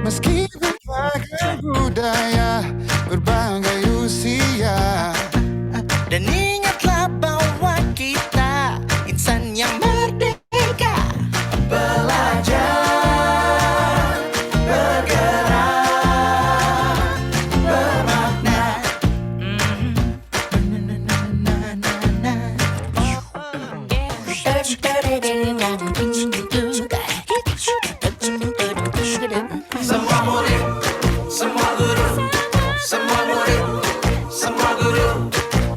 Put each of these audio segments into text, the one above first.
Meski berbagai budaya, berbagai usia, Dan ingatlah bahwa kita insan yang merdeka. Belajar, bergerak, bermakna. Semua murid, semua guru, semua murid, semua guru,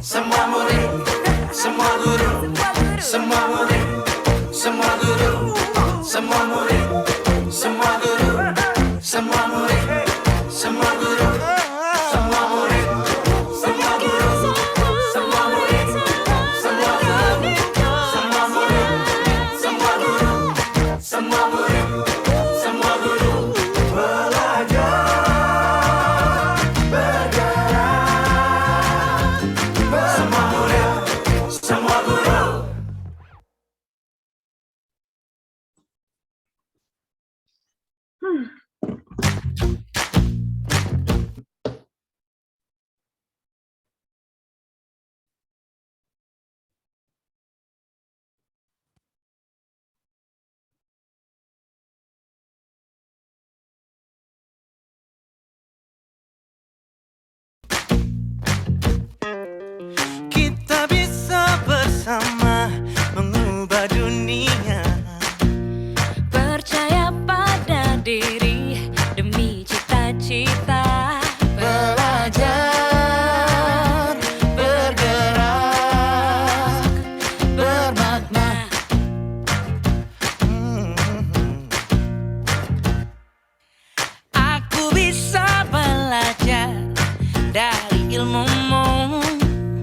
semua murid, semua guru, semua murid, semua guru, semua murid, semua guru, semua murid, semua guru, semua murid, semua guru, semua murid, semua guru, semua murid, semua guru, semua murid, semua guru. Belajar, bergerak, semua murid, semua guru. Kita bisa bersama mengubah dunia. Percaya pada diri demi cita-cita. belajar, bergerak, bermakna. Aku bisa belajar dari ilmumu.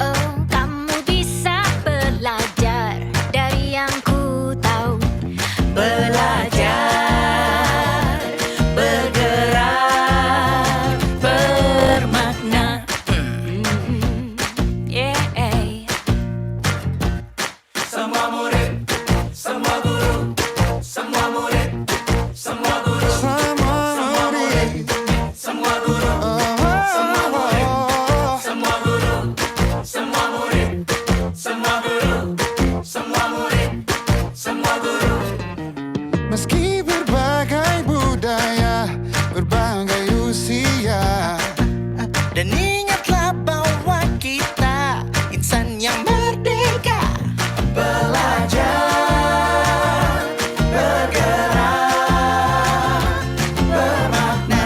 Oh, kamu bisa belajar dari yang ku tahu. Belajar, bergerak, bermakna. Yeah. Semua murid, semua guru, semua murid, semua guru, Semua murid, semua guru, semua murid, semua guru, semua murid, semua guru, semua murid, semua guru. meski berbagai budaya, berbagai usia, Dan ingatlah bahwa kita insan yang merdeka. Belajar, bergerak, bermakna.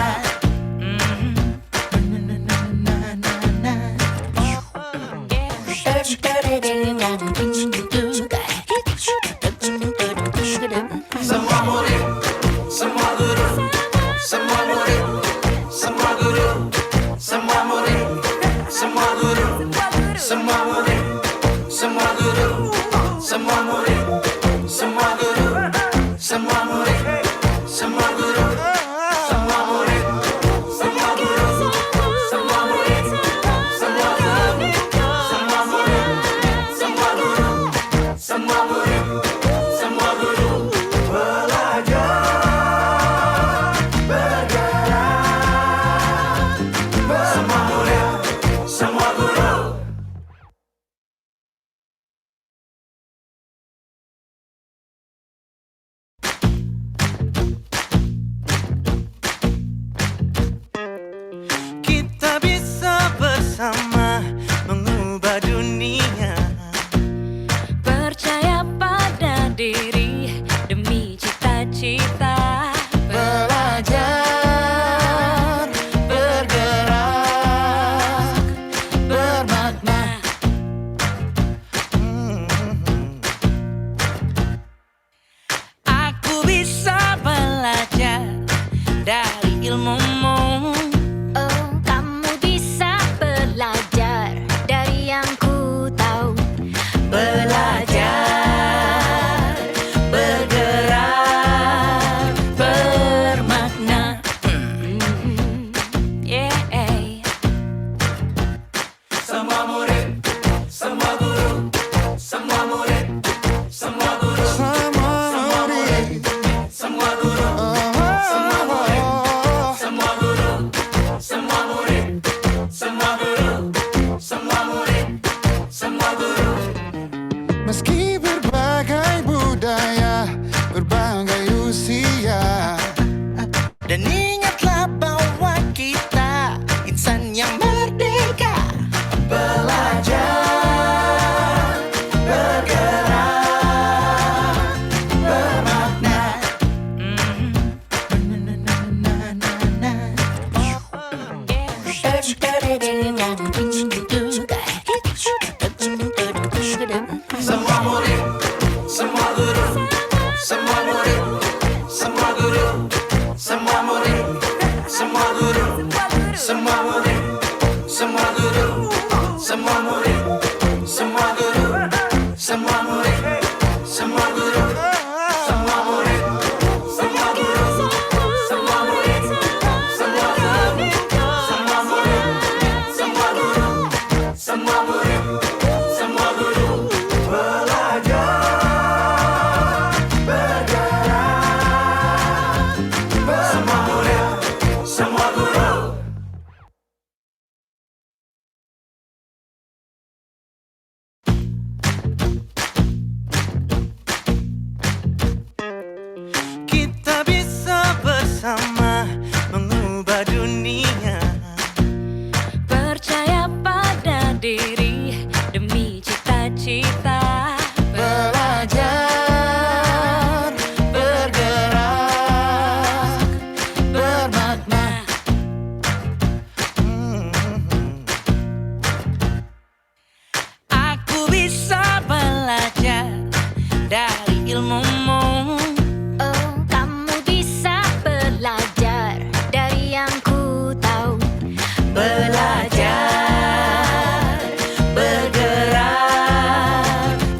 Semua murid, semua guru, semua murid, semua guru, semua murid, semua guru, semua murid, semua guru, semua murid, semua guru, semua murid, semua guru, semua murid, semua guru, semua murid, semua guru, semua murid, semua guru, semua murid, semua guru. Belajar, bergerak, semua murid, semua guru. Kita bisa bersama mengubah dunia. Percaya pada diri demi cita-cita. belajar, bergerak, bermakna. Aku bisa belajar dari ilmumu. Oh, kamu bisa belajar dari yang ku tahu. Belajar, bergerak, bermakna. Yeah. Semua murid, semua guru, semua murid, semua guru, Semua murid, semua guru, semua murid, Dan ingatlah bahwa kita insan yang merdeka. Belajar, bergerak, bermakna. Semua murid, semua guru, semua murid, semua guru, semua murid, semua guru, semua murid, semua guru, semua murid, semua guru, semua murid, semua guru, semua murid, semua guru, semua murid, semua guru, semua murid, semua guru, semua murid, semua guru. Semua murid, semua guru. Kita bisa bersama mengubah dunia. Percaya pada diri demi cita-cita. Belajar, bergerak, bermakna. Aku bisa belajar dari ilmumu. Oh, kamu bisa belajar dari yang ku tahu. Belajar, bergerak,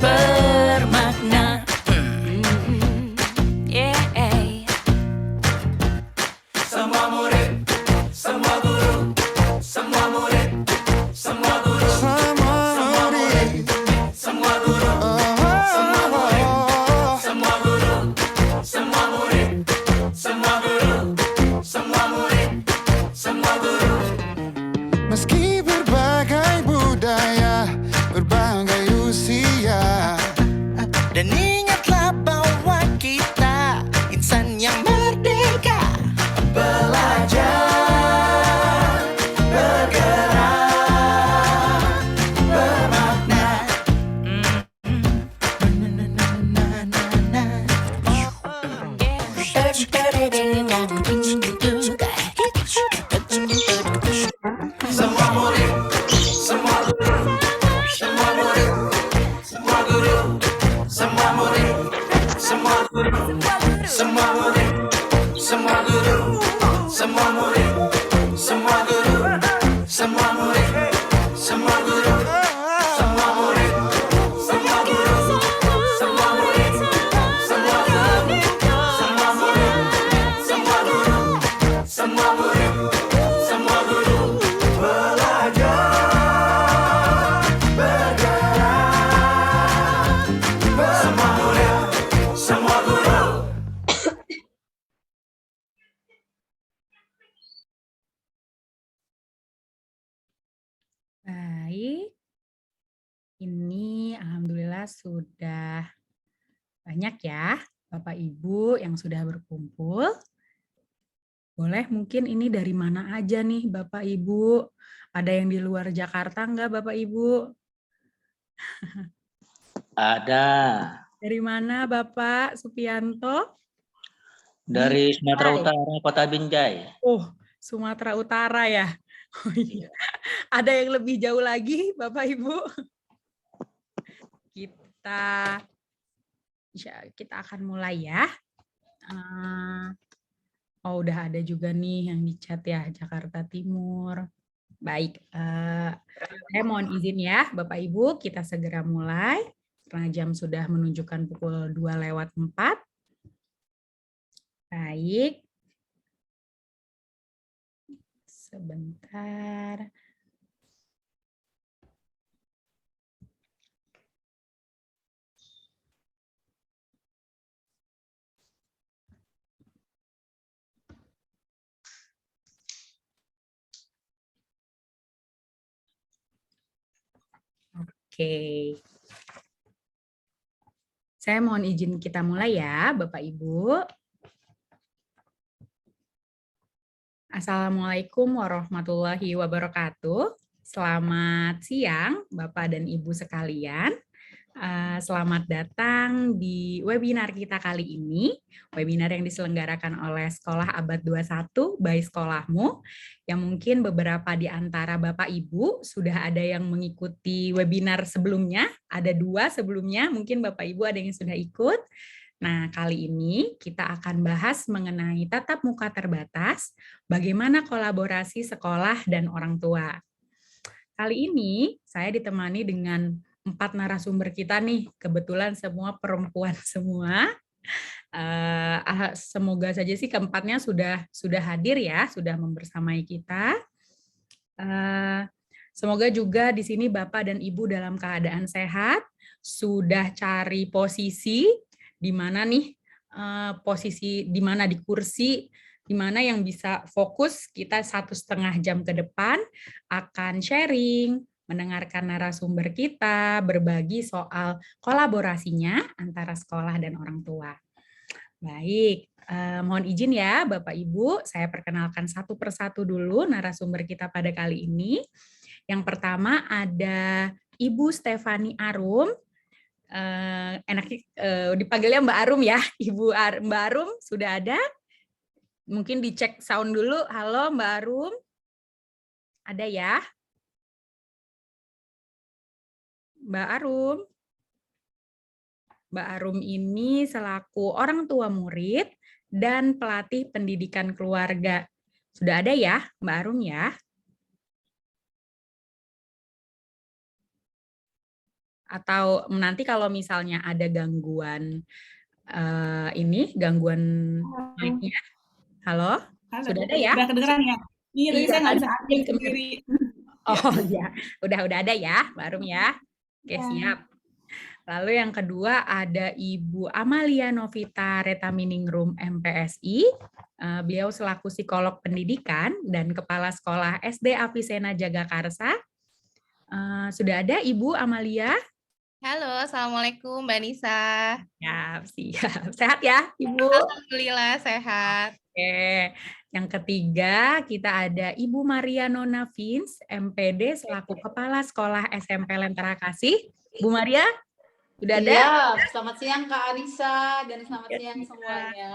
bermakna. Yeah. Semua murid, semua guru, semua murid, semua guru, Semua murid, semua guru, semua murid, semua guru, semua murid, semua guru, semua murid, semua guru. meski berbagai budaya, berbagai usia. Dan ingatlah bahwa kita insan yang merdeka. Belajar, bergerak, bermakna. Semua murid, semua guru, semua murid, semua guru, semua murid, semua guru, semua murid, semua guru, semua murid, semua guru, semua murid, semua guru, semua murid, semua guru, semua murid, semua guru, semua murid, semua guru, semua murid, semua guru. Semua murid, semua guru. Baik, ini alhamdulillah sudah banyak ya Bapak Ibu yang sudah berkumpul. Boleh mungkin ini dari mana aja nih Bapak Ibu? Ada yang di luar Jakarta enggak Bapak Ibu? Ada Dari mana Bapak Supianto? dari Sumatera Binjai. Utara, Kota Binjai. Oh, Sumatera Utara ya. Oh iya. Ada yang lebih jauh lagi Bapak Ibu? Kita akan mulai ya. Oh, udah ada juga nih yang di chat ya, Jakarta Timur. Baik, saya mohon izin ya Bapak Ibu, kita segera mulai. Karena jam sudah menunjukkan pukul 2:04. Baik. Sebentar. Oke. Saya mohon izin kita mulai ya, Bapak Ibu. Assalamualaikum warahmatullahi wabarakatuh. Selamat siang, Bapak dan Ibu sekalian. Selamat datang di webinar kita kali ini, webinar yang diselenggarakan oleh Sekolah Abad 21 by Sekolahmu, yang mungkin beberapa di antara Bapak Ibu sudah ada yang mengikuti webinar sebelumnya, ada 2 sebelumnya, mungkin Bapak Ibu ada yang sudah ikut. Nah, kali ini kita akan bahas mengenai tatap muka terbatas, bagaimana kolaborasi sekolah dan orang tua. Kali ini saya ditemani dengan 4 narasumber kita nih, kebetulan semua perempuan semua. Semoga saja sih keempatnya sudah hadir ya, sudah membersamai kita. Semoga juga di sini Bapak dan Ibu dalam keadaan sehat, sudah cari posisi di mana nih posisi di mana di kursi di mana yang bisa fokus kita 1,5 jam ke depan akan sharing, mendengarkan narasumber kita, berbagi soal kolaborasinya antara sekolah dan orang tua. Baik, mohon izin ya Bapak Ibu, saya perkenalkan satu persatu dulu narasumber kita pada kali ini. Yang pertama ada Ibu Stefani Arum. Enaknya dipanggilnya Mbak Arum ya, Mbak Arum sudah ada? Mungkin dicek sound dulu. Halo Mbak Arum, ada ya? Mbak Arum. Mbak Arum ini selaku orang tua murid dan pelatih pendidikan keluarga. Sudah ada ya Mbak Arum ya? Atau nanti kalau misalnya ada gangguan gangguan mic-nya. Halo? Sudah ada ya? Udah kedengeran ya? Iya, tadi saya nggak bisa aktif sendiri. Oh ya, udah ada ya, Mbak Arum ya. Oke, siap. Lalu yang kedua ada Ibu Amalia Novita Retaminingrum MPSI. Beliau selaku psikolog pendidikan dan kepala sekolah SD Avicenna Jagakarsa. Sudah ada Ibu Amalia? Halo, Assalamualaikum Mbak Nisa. Siap. Sehat ya, Ibu? Alhamdulillah sehat. Oke. Yang ketiga, kita ada Ibu Maria Nona Vince, MPD, selaku Kepala Sekolah SMP Lentera Kasih. Bu Maria, sudah ada? Iya, selamat siang Kak Anissa, dan selamat siang semuanya.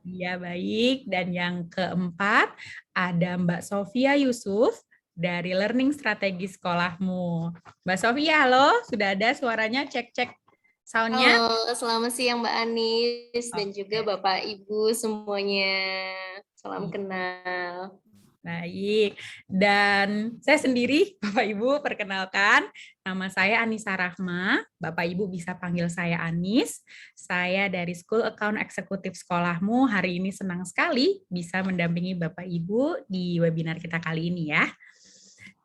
Iya, baik. Dan yang keempat, ada Mbak Sofia Yusuf, dari Learning Strategi Sekolahmu. Mbak Sofia, halo, sudah ada suaranya, cek-cek sound-nya? Halo, selamat siang Mbak Anis dan juga Bapak Ibu semuanya. Salam kenal. Baik, dan saya sendiri, Bapak Ibu, perkenalkan, nama saya Anissa Rahma, Bapak Ibu bisa panggil saya Anis, saya dari School Account Eksekutif Sekolahmu, hari ini senang sekali bisa mendampingi Bapak Ibu di webinar kita kali ini ya.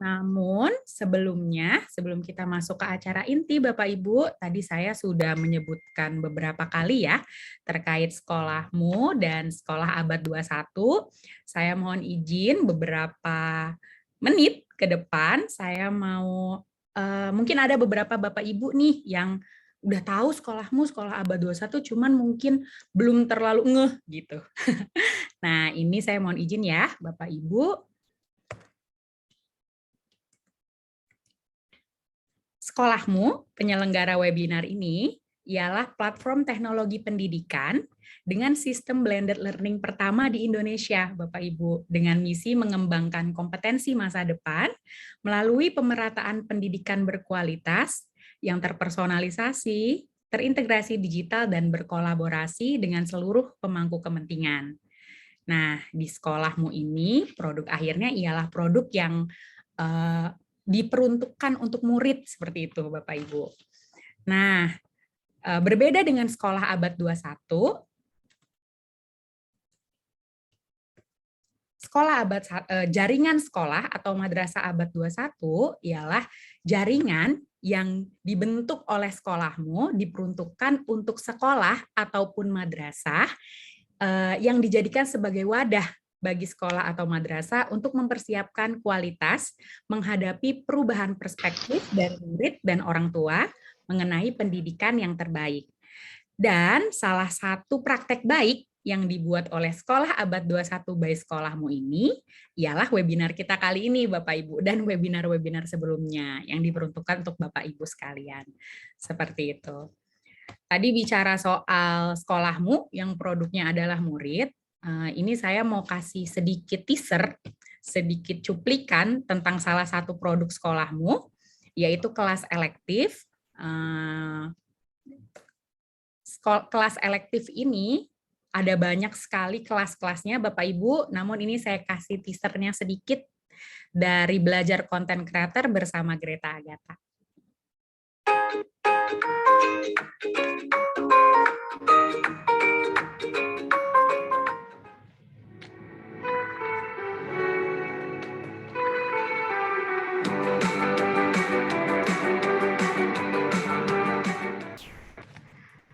Namun sebelum kita masuk ke acara inti Bapak Ibu, tadi saya sudah menyebutkan beberapa kali ya terkait sekolahmu dan sekolah abad 21. Saya mohon izin beberapa menit ke depan saya mau mungkin ada beberapa Bapak Ibu nih yang udah tahu sekolahmu sekolah abad 21 cuman mungkin belum terlalu ngeh gitu. Nah, ini saya mohon izin ya Bapak Ibu. Sekolahmu, penyelenggara webinar ini, ialah platform teknologi pendidikan dengan sistem blended learning pertama di Indonesia, Bapak Ibu, dengan misi mengembangkan kompetensi masa depan melalui pemerataan pendidikan berkualitas yang terpersonalisasi, terintegrasi digital, dan berkolaborasi dengan seluruh pemangku kepentingan. Nah, di sekolahmu ini, produk akhirnya ialah produk yang diperuntukkan untuk murid seperti itu Bapak Ibu. Nah, berbeda dengan sekolah abad 21, jaringan sekolah atau madrasah abad 21 ialah jaringan yang dibentuk oleh sekolahmu, diperuntukkan untuk sekolah ataupun madrasah yang dijadikan sebagai wadah bagi sekolah atau madrasah untuk mempersiapkan kualitas menghadapi perubahan perspektif dari murid dan orang tua mengenai pendidikan yang terbaik. Dan salah satu praktek baik yang dibuat oleh Sekolah Abad 21 by Sekolahmu ini ialah webinar kita kali ini, Bapak Ibu, dan webinar-webinar sebelumnya yang diperuntukkan untuk Bapak Ibu sekalian. Seperti itu. Tadi bicara soal sekolahmu yang produknya adalah murid, ini saya mau kasih sedikit teaser, sedikit cuplikan tentang salah satu produk sekolahmu, yaitu kelas elektif. Kelas elektif ini ada banyak sekali kelas-kelasnya Bapak Ibu, namun ini saya kasih teasernya sedikit dari belajar konten creator bersama Greta Agatha.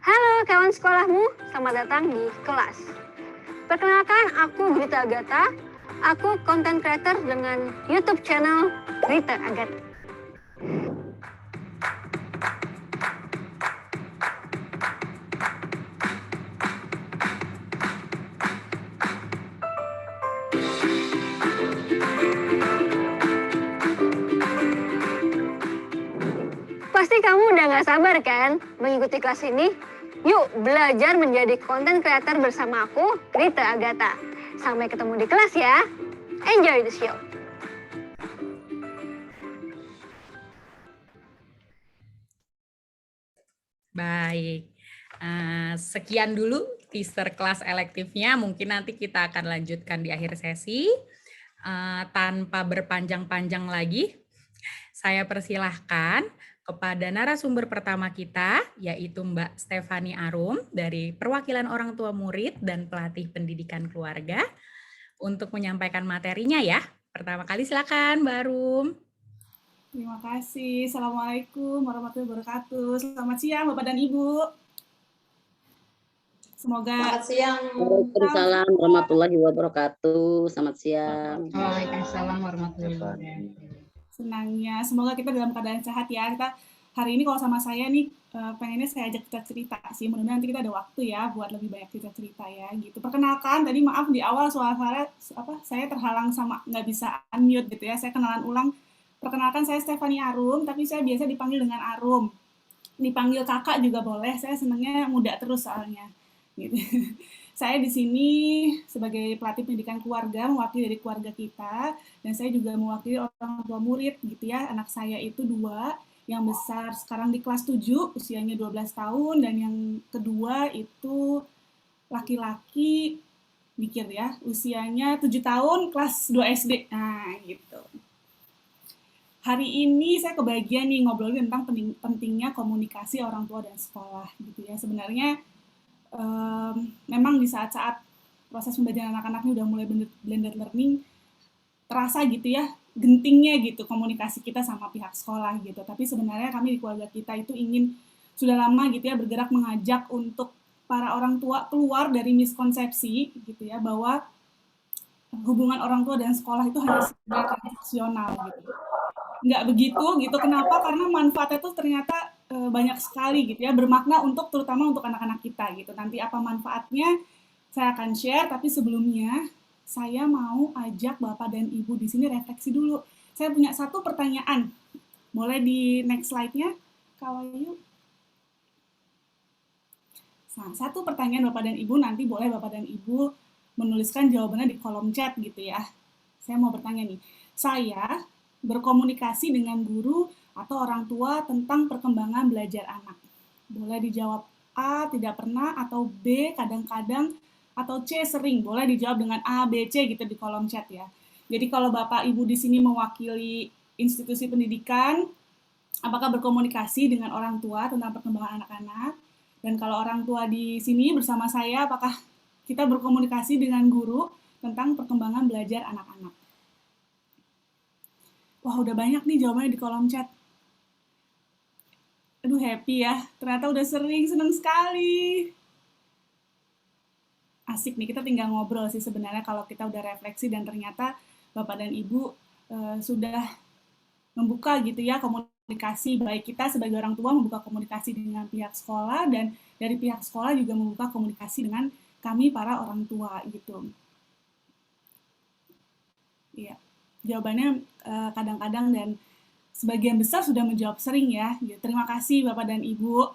Halo kawan sekolahmu, selamat datang di kelas. Perkenalkan, aku Greta Agatha. Aku content creator dengan YouTube channel Greta Agatha. Pasti kamu udah gak sabar kan mengikuti kelas ini? Yuk belajar menjadi content creator bersama aku, Greta Agatha. Sampai ketemu di kelas ya. Enjoy the show. Baik, sekian dulu teaser kelas elektifnya. Mungkin nanti kita akan lanjutkan di akhir sesi. Tanpa berpanjang-panjang lagi, saya persilahkan kepada narasumber pertama kita, yaitu Mbak Stefani Arum dari Perwakilan Orang Tua Murid dan Pelatih Pendidikan Keluarga untuk menyampaikan materinya ya. Pertama kali silakan Mbak Arum. Terima kasih. Assalamualaikum warahmatullahi wabarakatuh. Selamat siang Bapak dan Ibu. Semoga Selamat siang. Waalaikumsalam warahmatullahi wabarakatuh. Selamat siang. Waalaikumsalam warahmatullahi wabarakatuh. senangnya. Semoga kita dalam keadaan sehat ya. Kita hari ini kalau sama saya nih pengennya saya ajak cerita sih. Mudah-mudahan nanti kita ada waktu ya buat lebih banyak cerita ya gitu. Perkenalkan tadi maaf di awal suara saya terhalang sama nggak bisa unmute gitu ya. Saya kenalan ulang. Perkenalkan saya Stefani Arum, tapi saya biasa dipanggil dengan Arum. Dipanggil kakak juga boleh. Saya senangnya muda terus soalnya. Gitu. Saya di sini sebagai pelatih pendidikan keluarga, mewakili dari keluarga kita, dan saya juga mewakili orang tua murid gitu ya. Anak saya itu 2, yang besar sekarang di kelas 7, usianya 12 tahun, dan yang kedua itu laki-laki, mikir ya, usianya 7 tahun, kelas 2 SD. Nah, gitu. Hari ini saya kebagian nih ngobrolin tentang pentingnya komunikasi orang tua dan sekolah gitu ya. Sebenarnya memang di saat-saat proses pembelajaran anak-anak ini udah mulai blended learning, terasa gitu ya, gentingnya gitu komunikasi kita sama pihak sekolah gitu. Tapi sebenarnya kami di keluarga kita itu ingin sudah lama gitu ya bergerak mengajak untuk para orang tua keluar dari miskonsepsi gitu ya, bahwa hubungan orang tua dan sekolah itu hanya sekedar transaksional gitu. Nggak begitu gitu. Kenapa? Karena manfaatnya itu ternyata banyak sekali gitu ya, bermakna untuk terutama untuk anak-anak kita gitu. Nanti apa manfaatnya saya akan share, tapi sebelumnya saya mau ajak Bapak dan Ibu di sini refleksi dulu. Saya punya satu pertanyaan. Boleh di next slide-nya, Kak Wahyu? Nah, satu pertanyaan Bapak dan Ibu, nanti boleh Bapak dan Ibu menuliskan jawabannya di kolom chat gitu ya. Saya mau bertanya nih, saya berkomunikasi dengan guru atau orang tua tentang perkembangan belajar anak. Boleh dijawab A, tidak pernah, atau B, kadang-kadang, atau C, sering. Boleh dijawab dengan A, B, C gitu di kolom chat ya. Jadi kalau Bapak Ibu di sini mewakili institusi pendidikan, apakah berkomunikasi dengan orang tua tentang perkembangan anak-anak? Dan kalau orang tua di sini bersama saya, apakah kita berkomunikasi dengan guru tentang perkembangan belajar anak-anak? Wah, udah banyak nih jawabannya di kolom chat. Aduh, happy ya. Ternyata udah sering, seneng sekali. Asik nih, kita tinggal ngobrol sih sebenarnya kalau kita udah refleksi dan ternyata Bapak dan Ibu sudah membuka gitu ya komunikasi. Baik kita sebagai orang tua membuka komunikasi dengan pihak sekolah dan dari pihak sekolah juga membuka komunikasi dengan kami para orang tua gitu. Iya, jawabannya kadang-kadang dan sebagian besar sudah menjawab sering ya. Gitu. Terima kasih Bapak dan Ibu.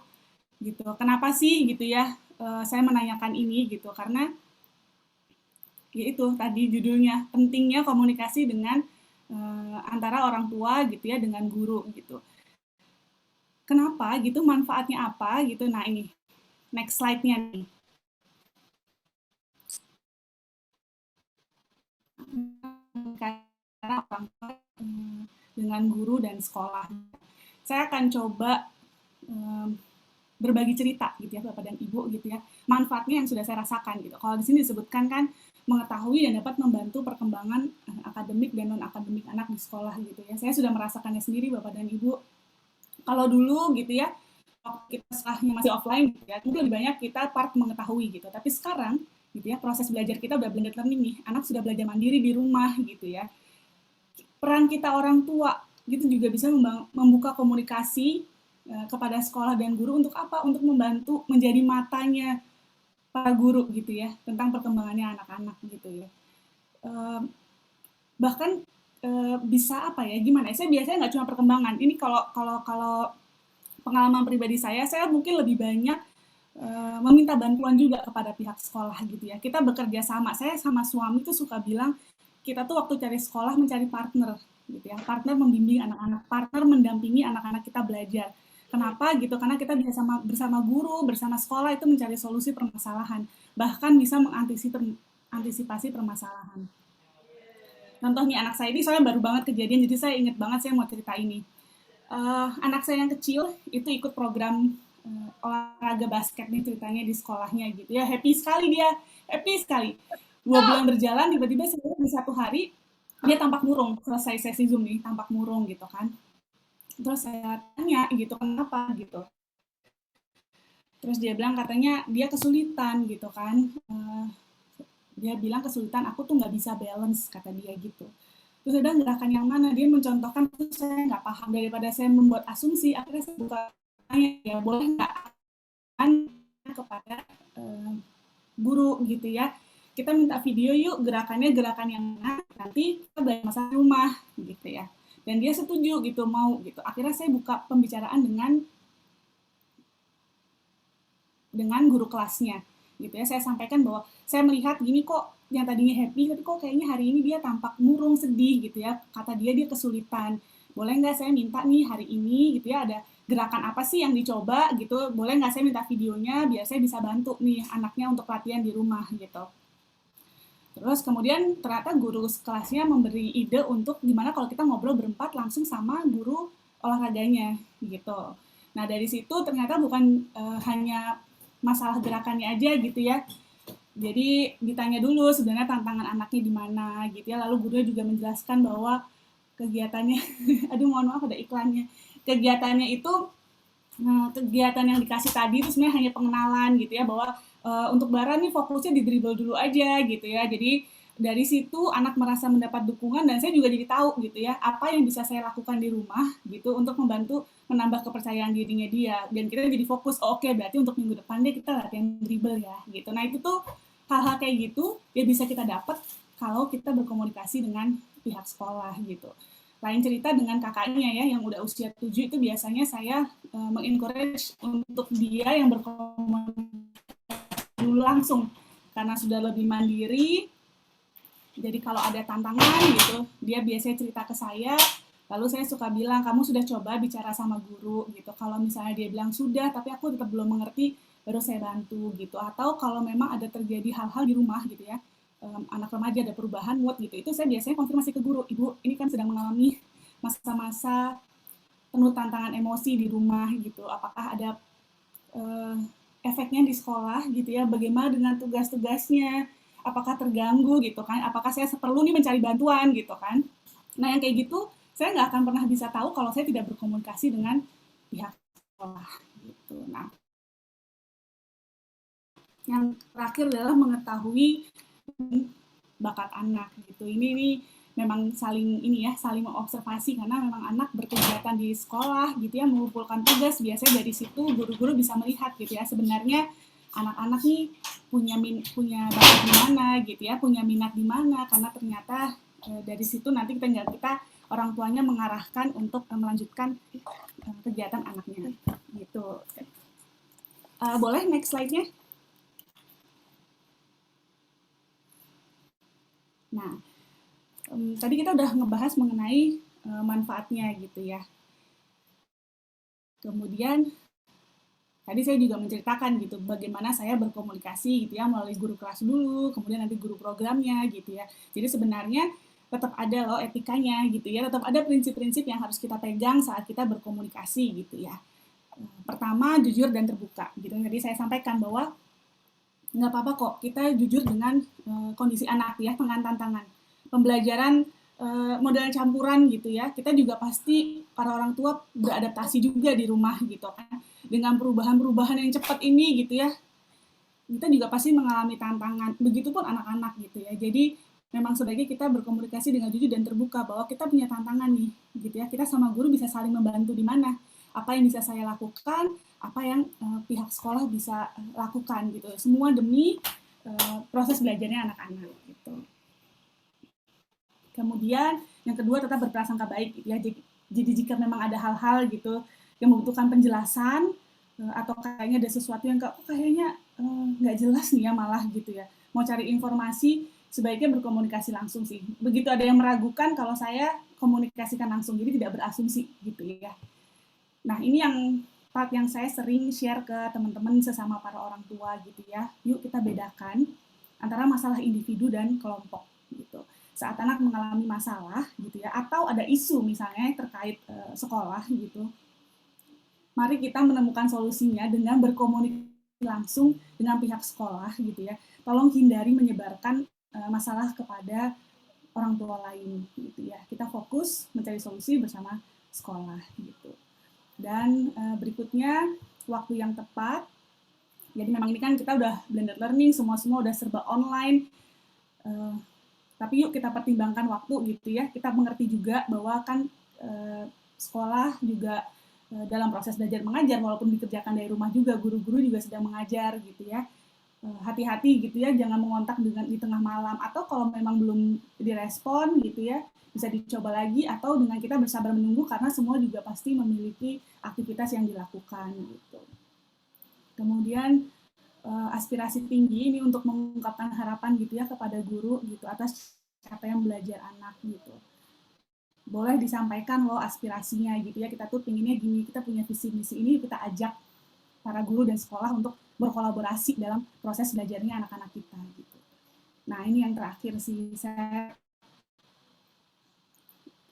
Gitu. Kenapa sih gitu ya? Saya menanyakan ini gitu karena ya itu tadi judulnya pentingnya komunikasi dengan antara orang tua gitu ya dengan guru gitu. Kenapa gitu? Manfaatnya apa gitu? Nah ini next slide-nya nih. Karena orang tua dengan guru dan sekolah. Saya akan coba berbagi cerita gitu ya Bapak dan Ibu gitu ya. Manfaatnya yang sudah saya rasakan gitu. Kalau di sini disebutkan kan mengetahui dan dapat membantu perkembangan akademik dan non akademik anak di sekolah gitu ya. Saya sudah merasakannya sendiri Bapak dan Ibu. Kalau dulu gitu ya, waktu kita sekolahnya masih offline gitu ya, mungkin lebih banyak kita part mengetahui gitu. Tapi sekarang gitu ya, proses belajar kita udah blended learning nih. Anak sudah belajar mandiri di rumah gitu ya. Peran kita orang tua gitu juga bisa membuka komunikasi kepada sekolah dan guru untuk apa? Untuk membantu menjadi matanya para guru gitu ya tentang perkembangannya anak-anak gitu ya. Bahkan bisa apa ya? Gimana? Saya biasanya nggak cuma perkembangan. Ini kalau pengalaman pribadi saya mungkin lebih banyak meminta bantuan juga kepada pihak sekolah gitu ya. Kita bekerja sama. Saya sama suami tuh suka bilang kita tuh waktu cari sekolah mencari partner gitu ya. Partner membimbing anak-anak, partner mendampingi anak-anak kita belajar. Kenapa gitu? Karena kita bisa bersama guru, bersama sekolah itu mencari solusi permasalahan, bahkan bisa mengantisipasi permasalahan. Contoh nih anak saya ini soalnya baru banget kejadian, jadi saya ingat banget saya mau cerita ini. Anak saya yang kecil itu ikut program olahraga basket nih ceritanya di sekolahnya gitu ya. Happy sekali dia, happy sekali. 2 bulan berjalan, tiba-tiba di satu hari dia tampak murung, selesai sesi Zoom nih, tampak murung gitu kan. Terus saya tanya gitu, kenapa gitu. Terus dia bilang katanya dia kesulitan gitu kan. Dia bilang kesulitan, aku tuh nggak bisa balance, kata dia gitu. Terus saya bilang gerakan yang mana, dia mencontohkan, terus saya nggak paham. Daripada saya membuat asumsi, akhirnya saya buka tanya, ya boleh nggak kan kepada guru gitu ya. Kita minta video yuk, gerakannya gerakan yang mana, nanti kita belajar masa rumah gitu ya. Dan dia setuju gitu, mau gitu. Akhirnya saya buka pembicaraan dengan guru kelasnya gitu ya. Saya sampaikan bahwa saya melihat gini kok yang tadinya happy, tapi kok kayaknya hari ini dia tampak murung, sedih gitu ya. Kata dia kesulitan. Boleh nggak saya minta nih hari ini gitu ya, ada gerakan apa sih yang dicoba gitu. Boleh nggak saya minta videonya biar saya bisa bantu nih anaknya untuk latihan di rumah gitu. Terus kemudian ternyata guru kelasnya memberi ide untuk gimana kalau kita ngobrol berempat langsung sama guru olahraganya gitu. Nah dari situ ternyata bukan hanya masalah gerakannya aja gitu ya. Jadi ditanya dulu sebenarnya tantangan anaknya di mana gitu ya. Lalu gurunya juga menjelaskan bahwa kegiatannya, aduh mohon maaf ada iklannya. Kegiatannya itu kegiatan yang dikasih tadi itu sebenarnya hanya pengenalan gitu ya, bahwa untuk Bara nih fokusnya di dribble dulu aja gitu ya. Jadi dari situ anak merasa mendapat dukungan dan saya juga jadi tahu gitu ya apa yang bisa saya lakukan di rumah gitu untuk membantu menambah kepercayaan dirinya dia. Dan kita jadi fokus, oke, berarti untuk minggu depan deh kita latihan dribble ya gitu. Nah itu tuh hal-hal kayak gitu ya bisa kita dapat kalau kita berkomunikasi dengan pihak sekolah gitu. Lain cerita dengan kakaknya ya yang udah usia 7 itu biasanya saya mengencourage untuk dia yang berkomunikasi dulu langsung karena sudah lebih mandiri. Jadi kalau ada tantangan gitu, dia biasanya cerita ke saya, lalu saya suka bilang, kamu sudah coba bicara sama guru gitu. Kalau misalnya dia bilang sudah, tapi aku tetap belum mengerti, baru saya bantu gitu. Atau kalau memang ada terjadi hal-hal di rumah gitu ya, anak remaja ada perubahan mood gitu, itu saya biasanya konfirmasi ke guru, ibu ini kan sedang mengalami masa-masa penuh tantangan emosi di rumah gitu, apakah ada efeknya di sekolah gitu ya, bagaimana dengan tugas-tugasnya, apakah terganggu gitu kan, apakah saya perlu nih mencari bantuan gitu kan. Nah yang kayak gitu saya nggak akan pernah bisa tahu kalau saya tidak berkomunikasi dengan pihak sekolah gitu. Nah yang terakhir adalah mengetahui bakat anak gitu. Ini memang saling mengobservasi karena memang anak berkegiatan di sekolah gitu ya, mengumpulkan tugas, biasanya dari situ guru-guru bisa melihat gitu ya sebenarnya anak-anak nih punya bakat di mana gitu ya, punya minat di mana, karena ternyata dari situ nanti kita orang tuanya mengarahkan untuk melanjutkan kegiatan anaknya gitu. Boleh next slide-nya? Nah, tadi kita udah ngebahas mengenai manfaatnya gitu ya. Kemudian tadi saya juga menceritakan gitu bagaimana saya berkomunikasi gitu ya melalui guru kelas dulu, kemudian nanti guru programnya gitu ya. Jadi sebenarnya tetap ada loh etikanya gitu ya, tetap ada prinsip-prinsip yang harus kita pegang saat kita berkomunikasi gitu ya. Pertama, jujur dan terbuka gitu. Jadi saya sampaikan bahwa nggak apa-apa kok kita jujur dengan kondisi anak ya, dengan tantangan pembelajaran model campuran gitu ya. Kita juga pasti para orang tua beradaptasi juga di rumah gitu kan, dengan perubahan-perubahan yang cepat ini gitu ya. Kita juga pasti mengalami tantangan. Begitupun anak-anak gitu ya. Jadi memang sebaiknya kita berkomunikasi dengan jujur dan terbuka bahwa kita punya tantangan nih gitu ya. Kita sama guru bisa saling membantu di mana, apa yang bisa saya lakukan, apa yang pihak sekolah bisa lakukan gitu. Semua demi proses belajarnya anak-anak gitu. Kemudian yang kedua tetap berprasangka baik gitu ya. Jadi jika memang ada hal-hal gitu yang membutuhkan penjelasan atau kayaknya ada sesuatu yang kayaknya nggak jelas nih ya malah gitu ya. Mau cari informasi sebaiknya berkomunikasi langsung sih. Begitu ada yang meragukan kalau saya komunikasikan langsung, jadi tidak berasumsi gitu ya. Nah ini yang part yang saya sering share ke teman-teman sesama para orang tua gitu ya. Yuk kita bedakan antara masalah individu dan kelompok gitu. Saat anak mengalami masalah gitu ya, atau ada isu misalnya terkait sekolah gitu, mari kita menemukan solusinya dengan berkomunikasi langsung dengan pihak sekolah gitu ya. Tolong hindari menyebarkan masalah kepada orang tua lain gitu ya. Kita fokus mencari solusi bersama sekolah gitu. Dan berikutnya waktu yang tepat. Jadi memang ini kan kita udah blended learning, semua udah serba online. Tapi yuk kita pertimbangkan waktu gitu ya. Kita mengerti juga bahwa kan sekolah juga dalam proses belajar mengajar, walaupun dikerjakan dari rumah juga, guru-guru juga sedang mengajar gitu ya. Hati-hati gitu ya, jangan mengontak di tengah malam, atau kalau memang belum direspon gitu ya, bisa dicoba lagi, atau dengan kita bersabar menunggu karena semua juga pasti memiliki aktivitas yang dilakukan gitu. Kemudian aspirasi tinggi ini untuk mengungkapkan harapan gitu ya kepada guru gitu atas capaian belajar anak gitu. Boleh disampaikan loh aspirasinya gitu ya, kita tuh pinginnya gini, kita punya visi misi ini, kita ajak para guru dan sekolah untuk berkolaborasi dalam proses belajarnya anak-anak kita gitu. Nah ini yang terakhir sih, saya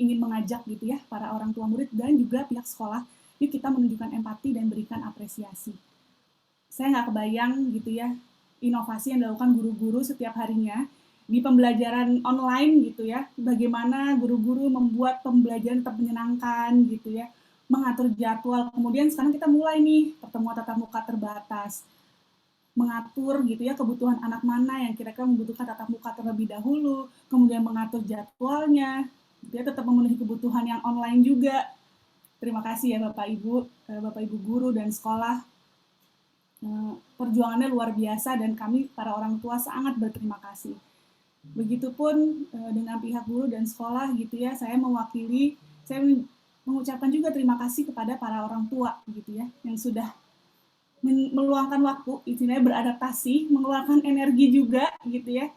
ingin mengajak gitu ya para orang tua murid dan juga pihak sekolah, yuk kita menunjukkan empati dan berikan apresiasi. Saya nggak kebayang gitu ya inovasi yang dilakukan guru-guru setiap harinya di pembelajaran online gitu ya, bagaimana guru-guru membuat pembelajaran tetap menyenangkan gitu ya, mengatur jadwal. Kemudian sekarang kita mulai nih pertemuan tatap muka terbatas, mengatur gitu ya kebutuhan anak mana yang kira-kira membutuhkan tatap muka terlebih dahulu, kemudian mengatur jadwalnya, dia tetap memenuhi kebutuhan yang online juga. Terima kasih ya Bapak Ibu guru dan sekolah. Perjuangannya luar biasa dan kami para orang tua sangat berterima kasih. Begitupun dengan pihak guru dan sekolah gitu ya, saya mengucapkan juga terima kasih kepada para orang tua gitu ya, yang sudah meluangkan waktu, istilahnya beradaptasi, mengeluarkan energi juga gitu ya.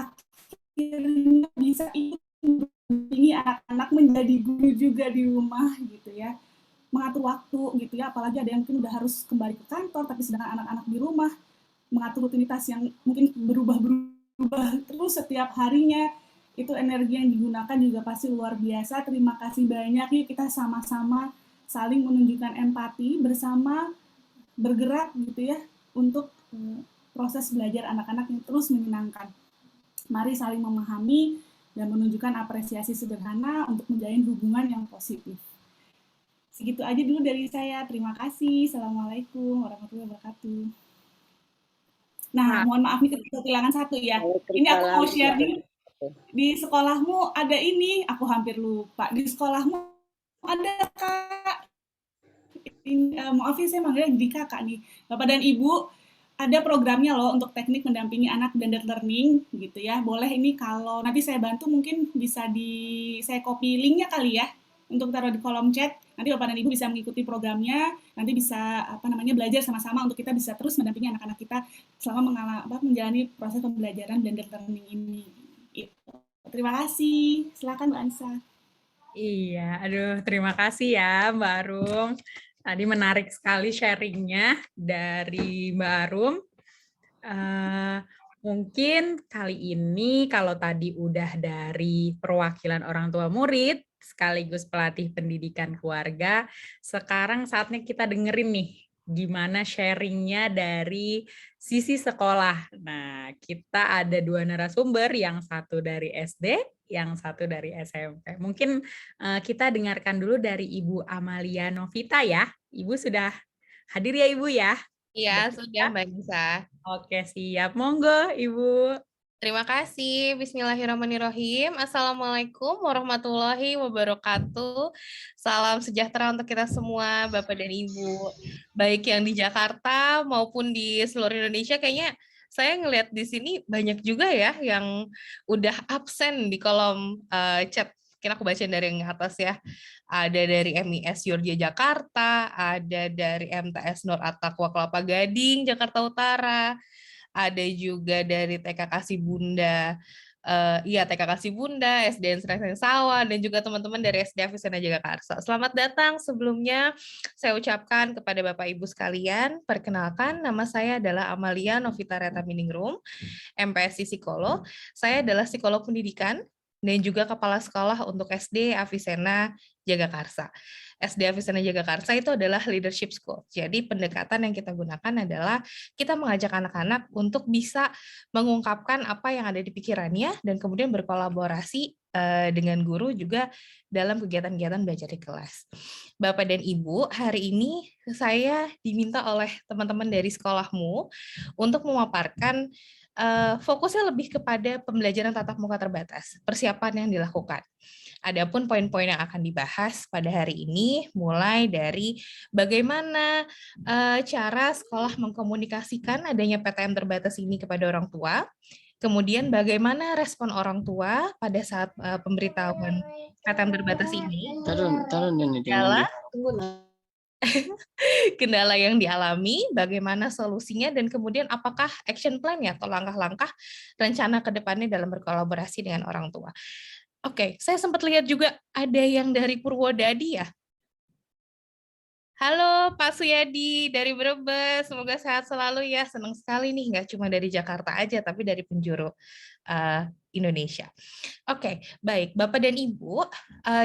Akhirnya bisa ini anak-anak menjadi guru juga di rumah gitu ya. Mengatur waktu gitu ya, apalagi ada yang mungkin udah harus kembali ke kantor, tapi sedangkan anak-anak di rumah mengatur rutinitas yang mungkin berubah terus setiap harinya, itu energi yang digunakan juga pasti luar biasa. Terima kasih banyak, yuk kita sama-sama saling menunjukkan empati bersama, bergerak gitu ya untuk proses belajar anak-anak yang terus menyenangkan. Mari saling memahami dan menunjukkan apresiasi sederhana untuk menjalin hubungan yang positif. Segitu aja dulu dari saya. Terima kasih. Assalamualaikum warahmatullahi wabarakatuh. Nah, mohon maaf nih kehilangan satu ya. Ini aku mau share di sekolahmu ada ini, aku hampir lupa. Di sekolahmu ada Kak maaf ya saya manggilnya jadi kakak nih. Bapak dan Ibu, ada programnya loh untuk teknik mendampingi anak blended learning gitu ya. Boleh ini kalau nanti saya bantu mungkin bisa saya copy linknya kali ya untuk taruh di kolom chat. Nanti Bapak dan Ibu bisa mengikuti programnya, nanti bisa belajar sama-sama untuk kita bisa terus mendampingi anak-anak kita selama menjalani proses pembelajaran blended learning ini. Gitu. Terima kasih. Silakan Mbak Anissa. Iya, aduh terima kasih ya Mbak Arum. Tadi menarik sekali sharingnya dari Mbak Arum. Mungkin kali ini kalau tadi udah dari perwakilan orang tua murid, sekaligus pelatih pendidikan keluarga, sekarang saatnya kita dengerin nih, gimana sharingnya dari sisi sekolah. Nah, kita ada 2 narasumber, yang satu dari SD, yang satu dari SMP. Mungkin kita dengarkan dulu dari Ibu Amalia Novita ya. Ibu sudah hadir ya Ibu ya? Iya, sudah Mbak Nisa. Oke, siap. Monggo, Ibu. Terima kasih. Bismillahirrahmanirrahim. Assalamualaikum warahmatullahi wabarakatuh. Salam sejahtera untuk kita semua, Bapak dan Ibu. Baik yang di Jakarta maupun di seluruh Indonesia, kayaknya saya ngelihat di sini banyak juga ya yang udah absen di kolom chat. Mungkin aku bacain dari yang atas ya. Ada dari MIS Yogyakarta, ada dari MTS Nur At-Taqwa Kelapa Gading, Jakarta Utara, ada juga dari TK Kasih Bunda, TK Kasih Bunda, SDN Sreng Sawah, dan juga teman-teman dari SD Avicenna Jagakarsa. Selamat datang. Sebelumnya saya ucapkan kepada Bapak Ibu sekalian, perkenalkan nama saya adalah Amalia Novita Reta Miningrum, MPSI Psikolog. Saya adalah psikolog pendidikan dan juga kepala sekolah untuk SD Avicenna Jagakarsa. SD Avicenna Jagakarsa itu adalah leadership school. Jadi pendekatan yang kita gunakan adalah kita mengajak anak-anak untuk bisa mengungkapkan apa yang ada di pikirannya dan kemudian berkolaborasi dengan guru juga dalam kegiatan-kegiatan belajar di kelas. Bapak dan Ibu, hari ini saya diminta oleh teman-teman dari sekolahmu untuk memaparkan fokusnya lebih kepada pembelajaran tatap muka terbatas, persiapan yang dilakukan. Adapun poin-poin yang akan dibahas pada hari ini mulai dari bagaimana cara sekolah mengkomunikasikan adanya PTM terbatas ini kepada orang tua, kemudian bagaimana respon orang tua pada saat pemberitahuan PTM terbatas ini, kendala yang dialami, bagaimana solusinya, dan kemudian apakah action plan-nya atau langkah-langkah rencana ke depannya dalam berkolaborasi dengan orang tua. Oke, saya sempat lihat juga ada yang dari Purwodadi ya. Halo Pak Suyadi dari Brebes, semoga sehat selalu ya. Senang sekali nih, nggak cuma dari Jakarta aja, tapi dari penjuru Indonesia. Oke, baik Bapak dan Ibu,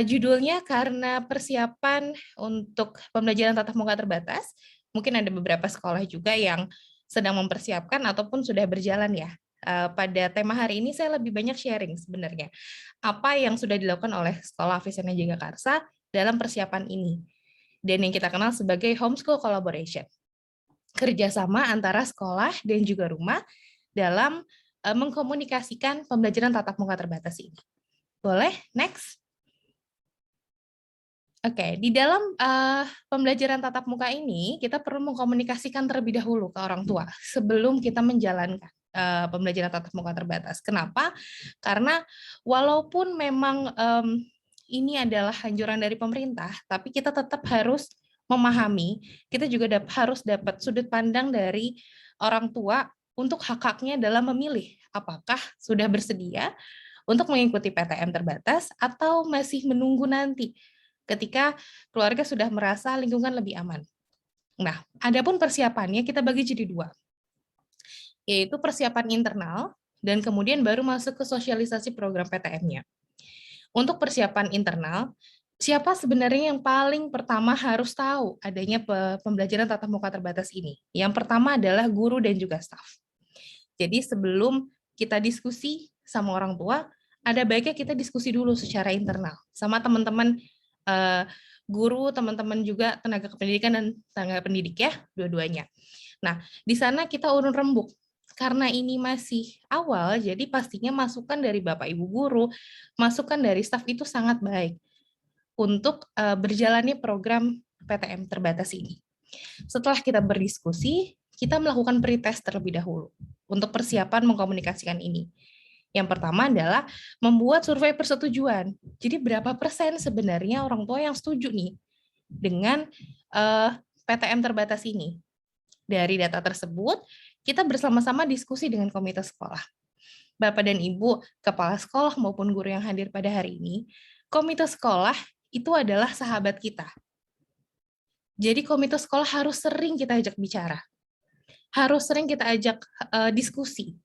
judulnya karena persiapan untuk pembelajaran tatap muka terbatas, mungkin ada beberapa sekolah juga yang sedang mempersiapkan ataupun sudah berjalan ya. Pada tema hari ini saya lebih banyak sharing sebenarnya apa yang sudah dilakukan oleh Sekolah Avicenna Jagakarsa dalam persiapan ini, dan yang kita kenal sebagai homeschool collaboration, kerjasama antara sekolah dan juga rumah dalam mengkomunikasikan pembelajaran tatap muka terbatas ini. Boleh, next. Oke, di dalam pembelajaran tatap muka ini, kita perlu mengkomunikasikan terlebih dahulu ke orang tua sebelum kita menjalankan pembelajaran tatap muka terbatas. Kenapa? Karena walaupun memang ini adalah anjuran dari pemerintah, tapi kita tetap harus memahami, kita juga harus dapat sudut pandang dari orang tua untuk hak-haknya dalam memilih apakah sudah bersedia untuk mengikuti PTM terbatas atau masih menunggu nanti ketika keluarga sudah merasa lingkungan lebih aman. Nah, adapun persiapannya kita bagi jadi 2, yaitu persiapan internal dan kemudian baru masuk ke sosialisasi program PTM-nya. Untuk persiapan internal, siapa sebenarnya yang paling pertama harus tahu adanya pembelajaran tatap muka terbatas ini? Yang pertama adalah guru dan juga staf. Jadi sebelum kita diskusi sama orang tua, ada baiknya kita diskusi dulu secara internal sama teman-teman guru, teman-teman juga tenaga kependidikan dan tenaga pendidik ya, dua-duanya. Nah, di sana kita urun rembuk. Karena ini masih awal, jadi pastinya masukan dari Bapak Ibu guru, masukan dari staf itu sangat baik untuk berjalannya program PTM terbatas ini. Setelah kita berdiskusi, kita melakukan pretest terlebih dahulu untuk persiapan mengkomunikasikan ini. Yang pertama adalah membuat survei persetujuan. Jadi berapa persen sebenarnya orang tua yang setuju nih dengan PTM terbatas ini. Dari data tersebut, kita bersama-sama diskusi dengan komite sekolah. Bapak dan Ibu, kepala sekolah maupun guru yang hadir pada hari ini, komite sekolah itu adalah sahabat kita. Jadi komite sekolah harus sering kita ajak bicara. Harus sering kita ajak diskusi.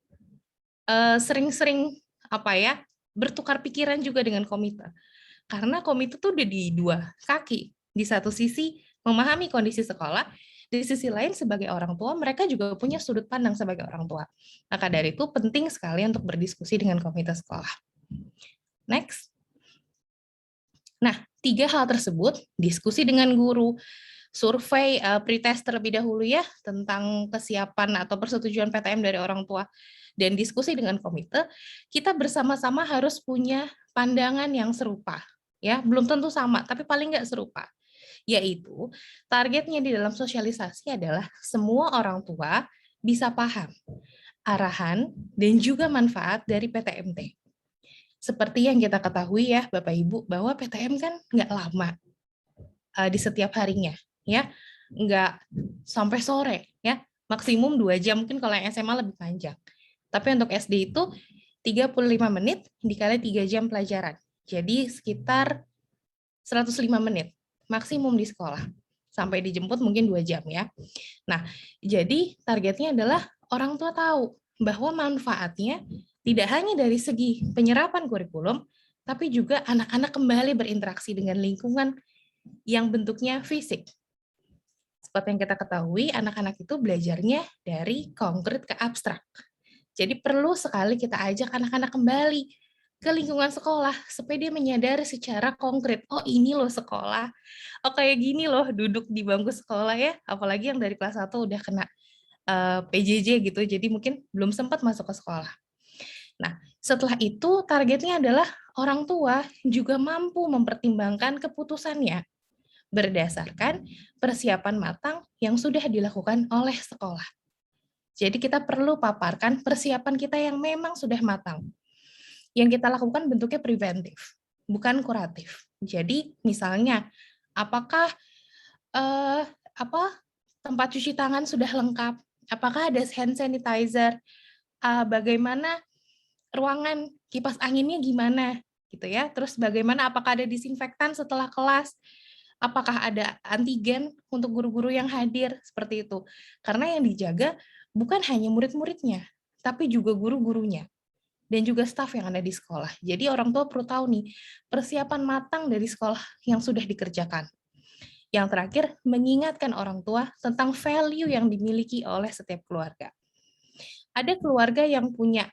Sering-sering bertukar pikiran juga dengan komite. Karena komite tuh udah di dua kaki. Di satu sisi memahami kondisi sekolah, di sisi lain sebagai orang tua mereka juga punya sudut pandang sebagai orang tua. Maka dari itu penting sekali untuk berdiskusi dengan komite sekolah. Next. Nah, 3 hal tersebut, diskusi dengan guru, survei pretest terlebih dahulu ya tentang kesiapan atau persetujuan PTM dari orang tua, dan diskusi dengan komite, kita bersama-sama harus punya pandangan yang serupa. Ya, belum tentu sama, tapi paling nggak serupa. Yaitu, targetnya di dalam sosialisasi adalah semua orang tua bisa paham arahan dan juga manfaat dari PTMT. Seperti yang kita ketahui ya, Bapak Ibu, bahwa PTM kan nggak lama di setiap harinya, ya, nggak sampai sore, ya, maksimum 2 jam, mungkin kalau yang SMA lebih panjang. Tapi untuk SD itu 35 menit dikali 3 jam pelajaran, jadi sekitar 105 menit maksimum di sekolah, sampai dijemput mungkin 2 jam ya. Nah, jadi targetnya adalah orang tua tahu bahwa manfaatnya tidak hanya dari segi penyerapan kurikulum, tapi juga anak-anak kembali berinteraksi dengan lingkungan yang bentuknya fisik. Seperti yang kita ketahui, anak-anak itu belajarnya dari konkret ke abstrak. Jadi perlu sekali kita ajak anak-anak kembali ke lingkungan sekolah, supaya dia menyadari secara konkret, oh ini loh sekolah, oh kayak gini loh duduk di bangku sekolah ya, apalagi yang dari kelas 1 udah kena PJJ gitu, jadi mungkin belum sempat masuk ke sekolah. Nah, setelah itu targetnya adalah orang tua juga mampu mempertimbangkan keputusannya berdasarkan persiapan matang yang sudah dilakukan oleh sekolah. Jadi kita perlu paparkan persiapan kita yang memang sudah matang. Yang kita lakukan bentuknya preventif, bukan kuratif. Jadi misalnya, apakah tempat cuci tangan sudah lengkap? Apakah ada hand sanitizer? Bagaimana ruangan kipas anginnya gimana gitu ya, terus bagaimana, apakah ada disinfektan setelah kelas, apakah ada antigen untuk guru-guru yang hadir, seperti itu. Karena yang dijaga bukan hanya murid-muridnya, tapi juga guru-gurunya dan juga staf yang ada di sekolah. Jadi orang tua perlu tahu nih persiapan matang dari sekolah yang sudah dikerjakan. Yang terakhir, mengingatkan orang tua tentang value yang dimiliki oleh setiap keluarga. Ada keluarga yang punya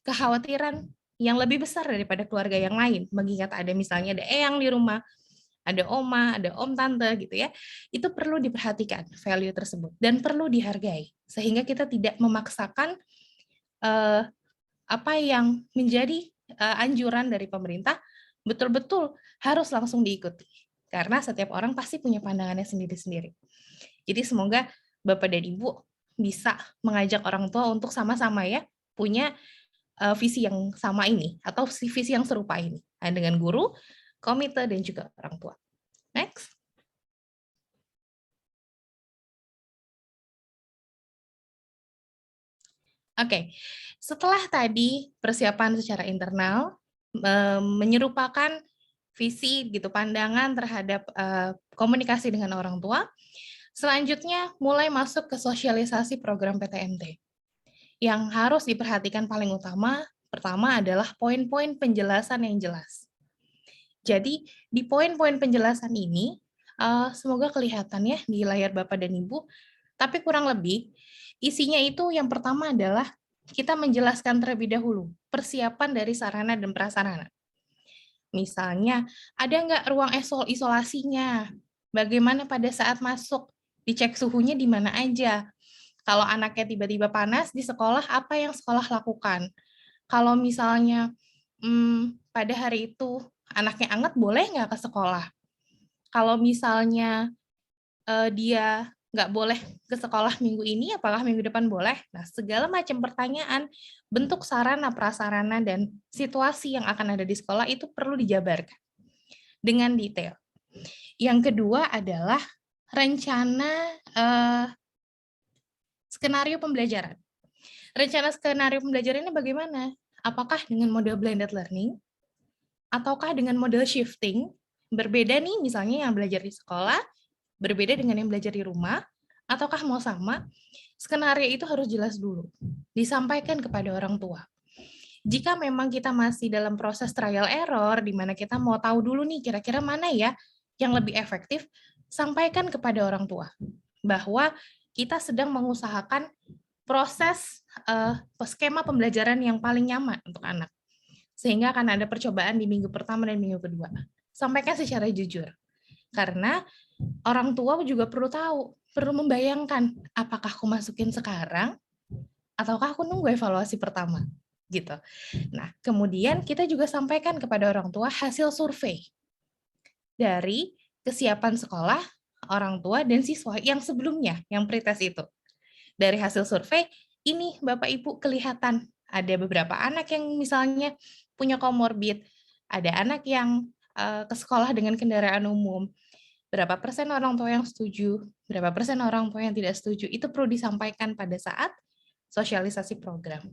kekhawatiran yang lebih besar daripada keluarga yang lain, mengingat ada misalnya ada eyang di rumah, ada oma, ada om, tante gitu ya, itu perlu diperhatikan value tersebut dan perlu dihargai, sehingga kita tidak memaksakan apa yang menjadi anjuran dari pemerintah betul-betul harus langsung diikuti, karena setiap orang pasti punya pandangannya sendiri-sendiri. Jadi semoga Bapak dan Ibu bisa mengajak orang tua untuk sama-sama ya punya visi yang sama ini atau visi yang serupa ini dengan guru, komite, dan juga orang tua. Next. Oke, setelah tadi persiapan secara internal, menyerupakan visi gitu, pandangan terhadap komunikasi dengan orang tua, selanjutnya mulai masuk ke sosialisasi program PTMT. Yang harus diperhatikan paling utama, pertama adalah poin-poin penjelasan yang jelas. Jadi di poin-poin penjelasan ini, semoga kelihatan ya di layar Bapak dan Ibu, tapi kurang lebih isinya itu yang pertama adalah kita menjelaskan terlebih dahulu persiapan dari sarana dan prasarana. Misalnya, ada nggak ruang isolasinya? Bagaimana pada saat masuk? Dicek suhunya di mana aja? Kalau anaknya tiba-tiba panas di sekolah, apa yang sekolah lakukan? Kalau misalnya pada hari itu anaknya anget, boleh nggak ke sekolah? kalau misalnya dia nggak boleh ke sekolah minggu ini, apakah minggu depan boleh? Nah, segala macam pertanyaan, bentuk sarana, prasarana, dan situasi yang akan ada di sekolah itu perlu dijabarkan dengan detail. Yang kedua adalah rencana skenario pembelajaran. Rencana skenario pembelajaran ini bagaimana? Apakah dengan model blended learning, ataukah dengan model shifting? Berbeda nih, misalnya yang belajar di sekolah, berbeda dengan yang belajar di rumah, ataukah mau sama? Skenario itu harus jelas dulu, disampaikan kepada orang tua. Jika memang kita masih dalam proses trial error, di mana kita mau tahu dulu nih, kira-kira mana ya yang lebih efektif, sampaikan kepada orang tua bahwa kita sedang mengusahakan proses skema pembelajaran yang paling nyaman untuk anak. Sehingga akan ada percobaan di minggu pertama dan minggu kedua. Sampaikan secara jujur. Karena orang tua juga perlu tahu, perlu membayangkan apakah aku masukin sekarang ataukah aku nunggu evaluasi pertama gitu. Nah, kemudian kita juga sampaikan kepada orang tua hasil survei dari kesiapan sekolah, orang tua dan siswa yang sebelumnya yang pretest itu. Dari hasil survei ini Bapak Ibu kelihatan ada beberapa anak yang misalnya punya komorbid, ada anak yang ke sekolah dengan kendaraan umum, berapa persen orang tua yang setuju, berapa persen orang tua yang tidak setuju, itu perlu disampaikan pada saat sosialisasi program.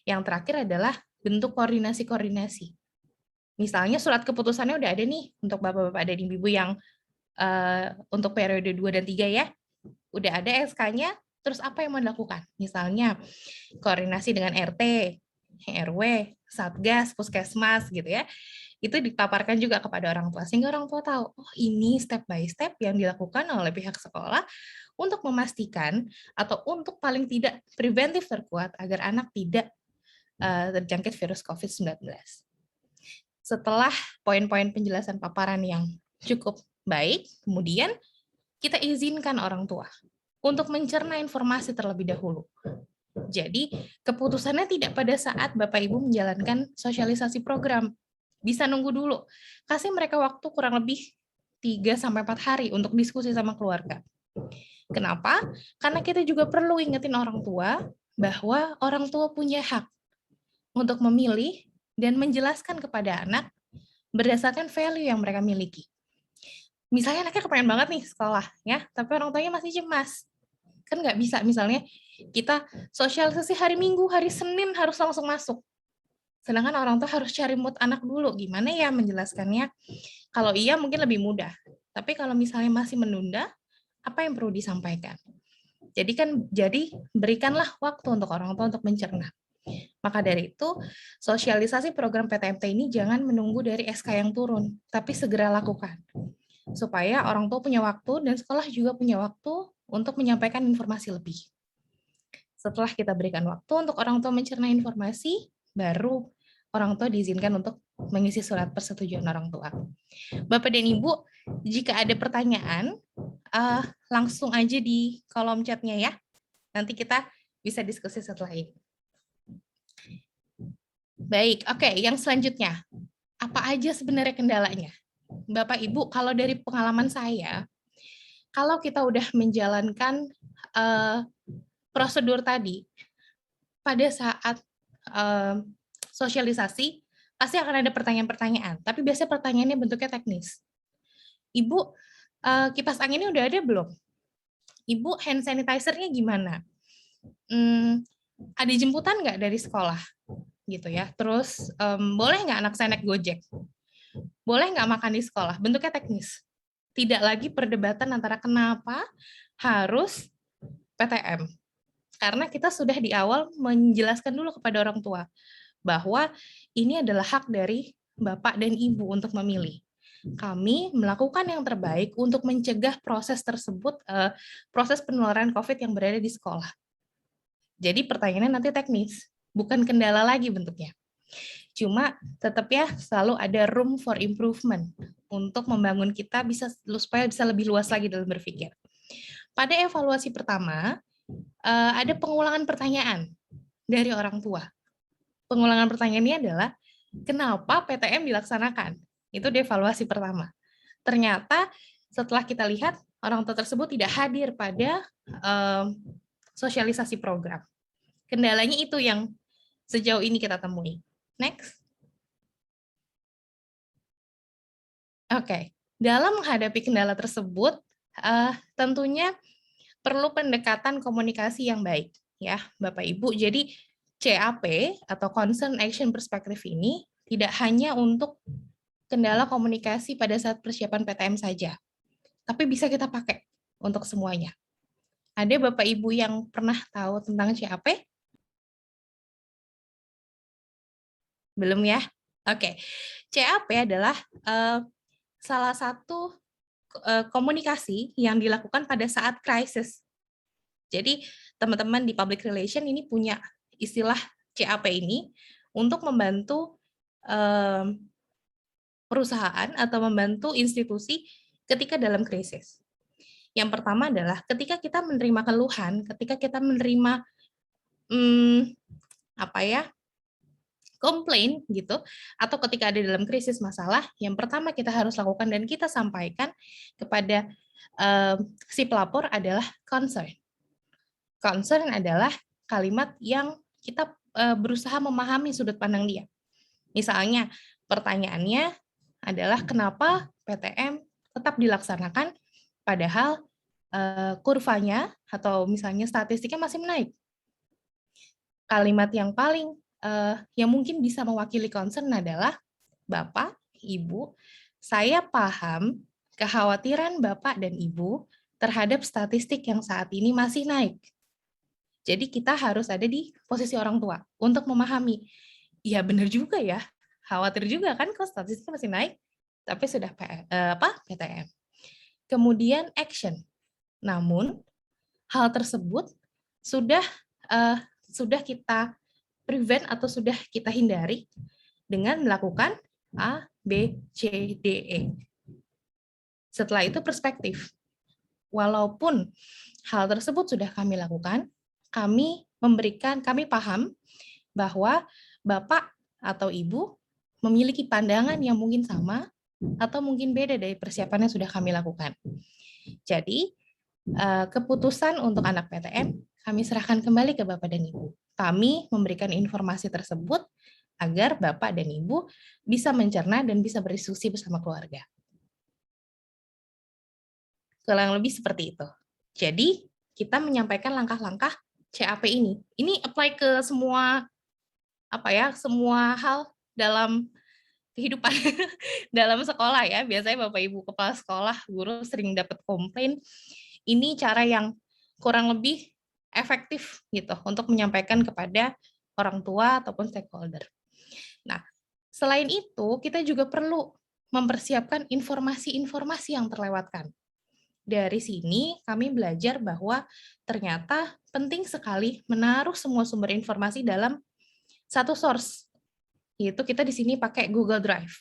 Yang terakhir adalah bentuk koordinasi-koordinasi. Misalnya surat keputusannya udah ada nih untuk bapak-bapak dan ibu-ibu yang untuk periode 2 dan 3 ya, udah ada SK-nya, terus apa yang mau dilakukan? Misalnya koordinasi dengan RT, RW, Satgas, Puskesmas gitu ya. Itu dipaparkan juga kepada orang tua, sehingga orang tua tahu, oh ini step by step yang dilakukan oleh pihak sekolah untuk memastikan atau untuk paling tidak preventif terkuat agar anak tidak terjangkit virus COVID-19. Setelah poin-poin penjelasan paparan yang cukup baik, kemudian kita izinkan orang tua untuk mencerna informasi terlebih dahulu. Jadi, keputusannya tidak pada saat Bapak Ibu menjalankan sosialisasi program. Bisa nunggu dulu. Kasih mereka waktu kurang lebih 3-4 hari untuk diskusi sama keluarga. Kenapa? Karena kita juga perlu ingetin orang tua bahwa orang tua punya hak untuk memilih dan menjelaskan kepada anak berdasarkan value yang mereka miliki. Misalnya anaknya kepengen banget nih sekolah, ya, tapi orang tuanya masih cemas. Kan nggak bisa, misalnya kita sosialisasi hari Minggu, hari Senin harus langsung masuk. Sedangkan orang tua harus cari mood anak dulu, gimana ya menjelaskannya. Kalau iya mungkin lebih mudah, tapi kalau misalnya masih menunda, apa yang perlu disampaikan? Jadi berikanlah waktu untuk orang tua untuk mencerna. Maka dari itu, sosialisasi program PTMT ini jangan menunggu dari SK yang turun, tapi segera lakukan. Supaya orang tua punya waktu dan sekolah juga punya waktu untuk menyampaikan informasi lebih. Setelah kita berikan waktu untuk orang tua mencerna informasi, baru orang tua diizinkan untuk mengisi surat persetujuan orang tua. Bapak dan Ibu, jika ada pertanyaan, langsung aja di kolom chatnya ya. Nanti kita bisa diskusi setelah ini. Baik, oke, yang selanjutnya. Apa aja sebenarnya kendalanya? Bapak Ibu, kalau dari pengalaman saya, kalau kita udah menjalankan prosedur tadi, pada saat sosialisasi, pasti akan ada pertanyaan-pertanyaan, tapi biasanya pertanyaannya bentuknya teknis. Ibu, kipas anginnya udah ada belum? Ibu, hand sanitizer-nya gimana? Ada jemputan nggak dari sekolah? Gitu ya. Terus, boleh nggak anak saya naik Gojek? Boleh nggak makan di sekolah? Bentuknya teknis. Tidak lagi perdebatan antara kenapa harus PTM. Karena kita sudah di awal menjelaskan dulu kepada orang tua bahwa ini adalah hak dari Bapak dan Ibu untuk memilih. Kami melakukan yang terbaik untuk mencegah proses tersebut, proses penularan COVID yang berada di sekolah. Jadi pertanyaannya nanti teknis, bukan kendala lagi bentuknya. Cuma tetap ya selalu ada room for improvement untuk membangun kita supaya bisa lebih luas lagi dalam berpikir. Pada evaluasi pertama, ada pengulangan pertanyaan dari orang tua. Pengulangan pertanyaannya adalah, kenapa PTM dilaksanakan? Itu di evaluasi pertama. Ternyata setelah kita lihat orang tua tersebut tidak hadir pada sosialisasi program. Kendalanya itu yang sejauh ini kita temui. Next. Oke, dalam menghadapi kendala tersebut, tentunya perlu pendekatan komunikasi yang baik, ya, Bapak Ibu. Jadi CAP atau Concern Action Perspective ini tidak hanya untuk kendala komunikasi pada saat persiapan PTM saja, tapi bisa kita pakai untuk semuanya. Ada Bapak Ibu yang pernah tahu tentang CAP? Belum ya? Oke, CAP adalah salah satu komunikasi yang dilakukan pada saat krisis. Jadi teman-teman di public relation ini punya istilah CAP ini untuk membantu perusahaan atau membantu institusi ketika dalam krisis. Yang pertama adalah ketika kita menerima keluhan, ketika kita menerima komplain gitu, atau ketika ada dalam krisis masalah, yang pertama kita harus lakukan dan kita sampaikan kepada si pelapor adalah concern. Concern adalah kalimat yang kita berusaha memahami sudut pandang dia. Misalnya, pertanyaannya adalah kenapa PTM tetap dilaksanakan padahal kurvanya atau misalnya statistiknya masih menaik. Kalimat yang paling yang mungkin bisa mewakili concern adalah, Bapak, Ibu, saya paham kekhawatiran Bapak dan Ibu terhadap statistik yang saat ini masih naik. Jadi kita harus ada di posisi orang tua untuk memahami, ya benar juga ya, khawatir juga kan kok statistiknya masih naik, tapi sudah PTM. Kemudian action. Namun hal tersebut sudah kita prevent atau sudah kita hindari dengan melakukan A, B, C, D, E. Setelah itu perspektif. Walaupun hal tersebut sudah kami lakukan, kami paham bahwa Bapak atau Ibu memiliki pandangan yang mungkin sama atau mungkin beda dari persiapan yang sudah kami lakukan. Jadi, keputusan untuk anak PTM kami serahkan kembali ke Bapak dan Ibu. Kami memberikan informasi tersebut agar Bapak dan Ibu bisa mencerna dan bisa berdiskusi bersama keluarga. Kurang lebih seperti itu. Jadi, kita menyampaikan langkah-langkah CAP ini. Ini apply ke semua semua hal dalam kehidupan dalam sekolah ya. Biasanya Bapak Ibu kepala sekolah, guru sering dapat komplain. Ini cara yang kurang lebih efektif gitu untuk menyampaikan kepada orang tua ataupun stakeholder. Nah, selain itu kita juga perlu mempersiapkan informasi-informasi yang terlewatkan. Dari sini kami belajar bahwa ternyata penting sekali menaruh semua sumber informasi dalam satu source. Yaitu kita di sini pakai Google Drive.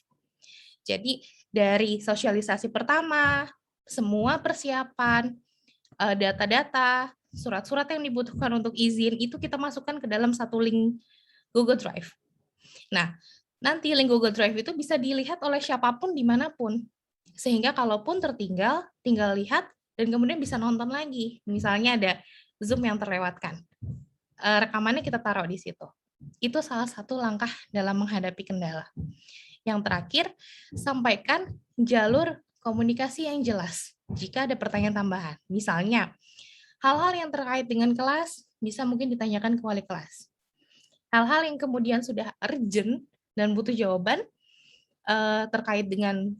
Jadi dari sosialisasi pertama, semua persiapan, data-data, surat-surat yang dibutuhkan untuk izin, itu kita masukkan ke dalam satu link Google Drive. Nah, nanti link Google Drive itu bisa dilihat oleh siapapun dimanapun. Sehingga kalaupun tertinggal, tinggal lihat dan kemudian bisa nonton lagi. Misalnya ada Zoom yang terlewatkan. Rekamannya kita taruh di situ. Itu salah satu langkah dalam menghadapi kendala. Yang terakhir, sampaikan jalur komunikasi yang jelas jika ada pertanyaan tambahan. Misalnya, hal-hal yang terkait dengan kelas bisa mungkin ditanyakan ke wali kelas. Hal-hal yang kemudian sudah urgent dan butuh jawaban terkait dengan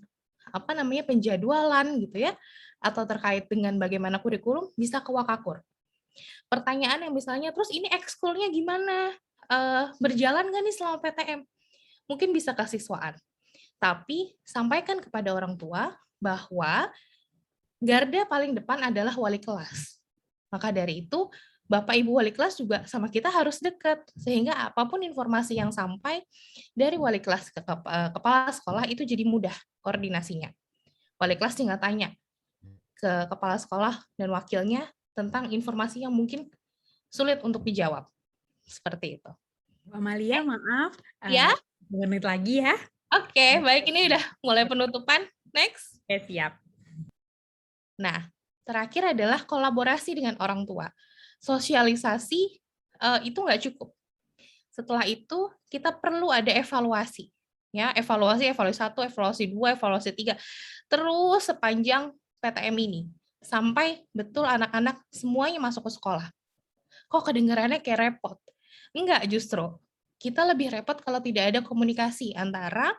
penjadwalan gitu ya, atau terkait dengan bagaimana kurikulum bisa ke Wakakur. Pertanyaan yang misalnya, terus ini ekskulnya gimana? Berjalan nggak nih selama PTM? Mungkin bisa ke siswaan. Tapi sampaikan kepada orang tua bahwa garda paling depan adalah wali kelas. Maka dari itu, Bapak Ibu wali kelas juga sama kita harus dekat, sehingga apapun informasi yang sampai dari wali kelas ke kepala sekolah itu jadi mudah koordinasinya. Wali kelas tinggal tanya ke kepala sekolah dan wakilnya tentang informasi yang mungkin sulit untuk dijawab. Seperti itu. Bu Amalia, maaf. Ya? 2 menit lagi ya. Oke, baik. Ini udah mulai penutupan. Next. Oke, siap. Nah, terakhir adalah kolaborasi dengan orang tua. Sosialisasi itu nggak cukup. Setelah itu kita perlu ada evaluasi. Ya, evaluasi 1, evaluasi 2, evaluasi 3. Terus sepanjang PTM ini. Sampai betul anak-anak semuanya masuk ke sekolah. Kok kedengarannya kayak repot? Enggak, justru. Kita lebih repot kalau tidak ada komunikasi antara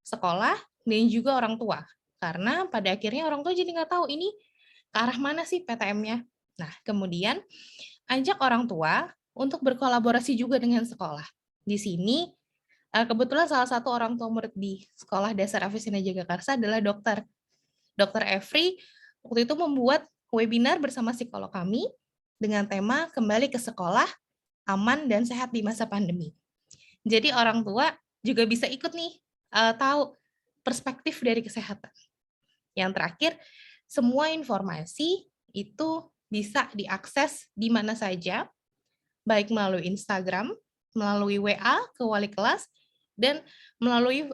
sekolah dan juga orang tua. Karena pada akhirnya orang tua jadi nggak tahu ini ke arah mana sih PTM-nya. Nah, kemudian ajak orang tua untuk berkolaborasi juga dengan sekolah. Di sini, kebetulan salah satu orang tua murid di Sekolah Dasar Avicenna Jagakarsa adalah Dr. Efri, waktu itu membuat webinar bersama psikolog kami dengan tema kembali ke sekolah, aman dan sehat di masa pandemi. Jadi orang tua juga bisa ikut nih, tahu perspektif dari kesehatan. Yang terakhir, semua informasi itu bisa diakses di mana saja, baik melalui Instagram, melalui WA ke wali kelas, dan melalui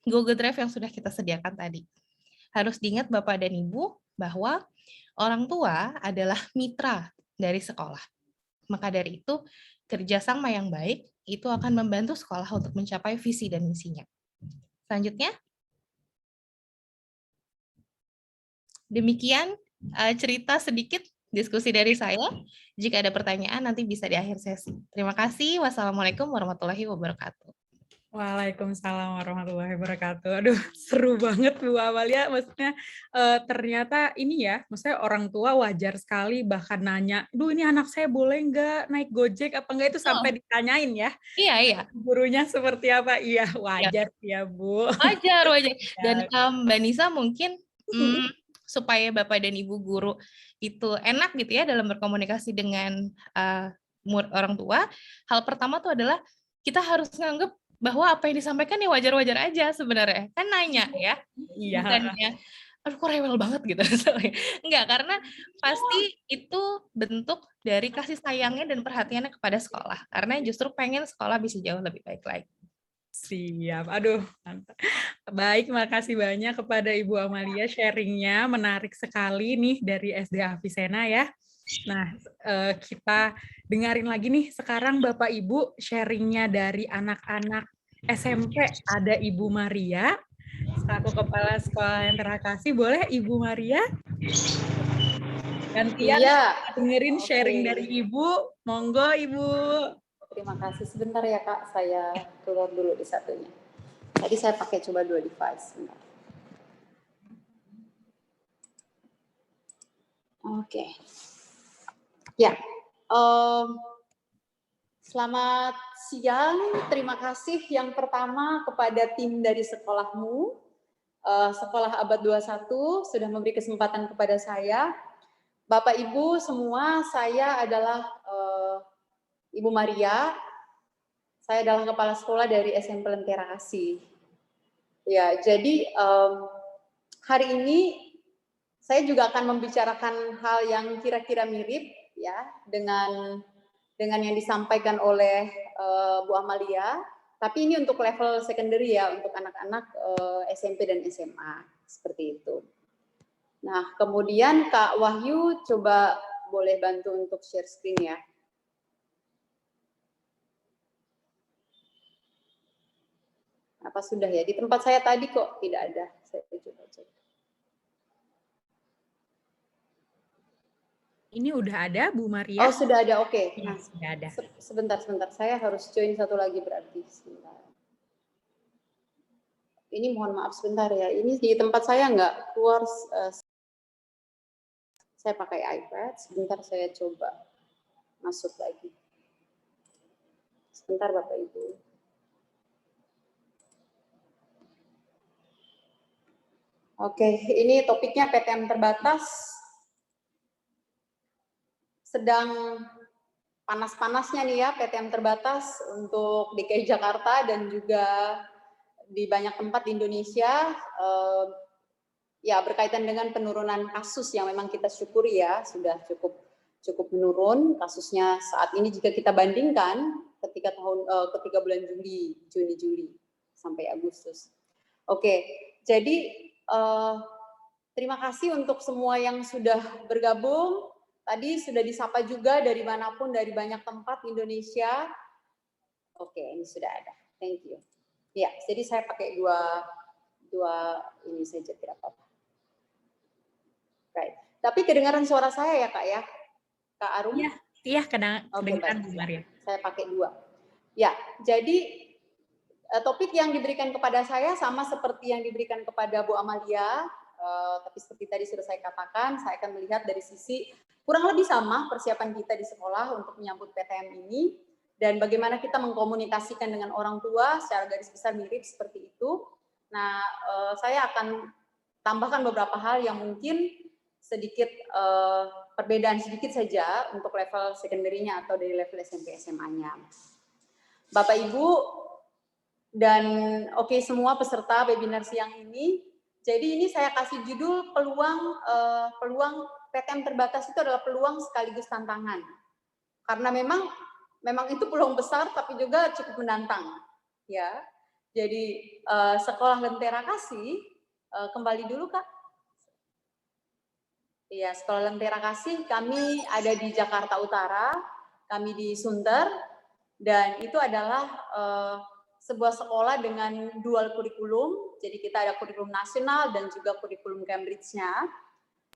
Google Drive yang sudah kita sediakan tadi. Harus diingat Bapak dan Ibu bahwa orang tua adalah mitra dari sekolah. Maka dari itu, kerjasama yang baik itu akan membantu sekolah untuk mencapai visi dan misinya. Selanjutnya, demikian cerita sedikit diskusi dari saya. Jika ada pertanyaan nanti bisa di akhir sesi. Terima kasih. Wassalamualaikum warahmatullahi wabarakatuh. Waalaikumsalam warahmatullahi wabarakatuh. Aduh, seru banget Bu Amalia. Maksudnya ternyata ini ya, maksudnya orang tua wajar sekali bahkan nanya, "Duh, ini anak saya boleh nggak naik Gojek apa enggak?" Itu sampai ditanyain ya. Iya, iya. Gurunya seperti apa? Iya, wajar ya, Bu. Wajar. Dan Mbak Nisa mungkin supaya Bapak dan Ibu guru itu enak gitu ya dalam berkomunikasi dengan orang tua, hal pertama tuh adalah kita harus nganggep bahwa apa yang disampaikan ya wajar-wajar aja sebenarnya. Kan nanya ya, Iya. bukannya aduh kok rewel banget gitu. Enggak, karena pasti itu bentuk dari kasih sayangnya dan perhatiannya kepada sekolah. Karena justru pengen sekolah bisa jauh lebih baik lagi. Siap, aduh mantap. Baik, makasih banyak kepada Ibu Amalia sharingnya, menarik sekali nih dari SD Avicenna ya. Nah, kita dengerin lagi nih sekarang Bapak Ibu sharingnya dari anak-anak SMP. Ada Ibu Maria, selaku Kepala Sekolah yang terkasih. Boleh Ibu Maria? Gantian dengerin sharing dari Ibu. Monggo Ibu. Terima kasih. Sebentar ya Kak, saya keluar dulu di satunya. Tadi saya pakai coba 2 device. Sebentar. Oke. Ya, selamat siang. Terima kasih yang pertama kepada tim dari sekolahmu, Sekolah Abad 21 sudah memberi kesempatan kepada saya. Bapak Ibu semua, saya adalah Ibu Maria. Saya adalah kepala sekolah dari SMP Lentera Kasih. Ya, jadi hari ini saya juga akan membicarakan hal yang kira-kira mirip ya dengan yang disampaikan oleh Bu Amalia, tapi ini untuk level secondary ya, untuk anak-anak SMP dan SMA seperti itu. Nah, kemudian Kak Wahyu coba boleh bantu untuk share screen ya. Apa sudah ya? Di tempat saya tadi kok tidak ada. Saya coba cek. Ini udah ada Bu Maria? Oh, sudah ada. Oke. Nah, sudah ada. Sebentar. Saya harus join satu lagi berarti. Sebentar. Ini mohon maaf sebentar ya. Ini di tempat saya nggak keluar. Saya pakai iPad. Sebentar saya coba masuk lagi. Sebentar Bapak Ibu. Oke, ini topiknya PTM terbatas. Sedang panas-panasnya nih ya PTM terbatas untuk DKI Jakarta dan juga di banyak tempat di Indonesia. Ya berkaitan dengan penurunan kasus yang memang kita syukuri ya sudah cukup menurun kasusnya saat ini jika kita bandingkan ketika bulan Juni sampai Agustus. Oke, jadi Terima kasih untuk semua yang sudah bergabung. Tadi sudah disapa juga dari manapun, dari banyak tempat di Indonesia. Oke, ini sudah ada. Thank you. Ya, jadi saya pakai dua ini saja, tidak apa-apa. Right. Tapi kedengaran suara saya ya, Kak ya? Kak Arum? Iya, kedengaran Bu baik. Maria. Saya pakai dua. Ya, jadi topik yang diberikan kepada saya sama seperti yang diberikan kepada Bu Amalia, tapi seperti tadi sudah saya katakan, saya akan melihat dari sisi kurang lebih sama persiapan kita di sekolah untuk menyambut PTM ini, dan bagaimana kita mengkomunikasikan dengan orang tua secara garis besar mirip seperti itu. Nah, saya akan tambahkan beberapa hal yang mungkin sedikit perbedaan sedikit saja untuk level sekunderinya atau dari level SMP SMA-nya. Bapak Ibu dan oke semua peserta webinar siang ini. Jadi ini saya kasih judul peluang PTM terbatas itu adalah peluang sekaligus tantangan. Karena memang itu peluang besar tapi juga cukup menantang, ya. Jadi Sekolah Lentera Kasih kembali dulu Kak. Iya, Sekolah Lentera Kasih kami ada di Jakarta Utara, kami di Sunter, dan itu adalah sebuah sekolah dengan dual kurikulum. Jadi kita ada kurikulum nasional dan juga kurikulum Cambridge-nya.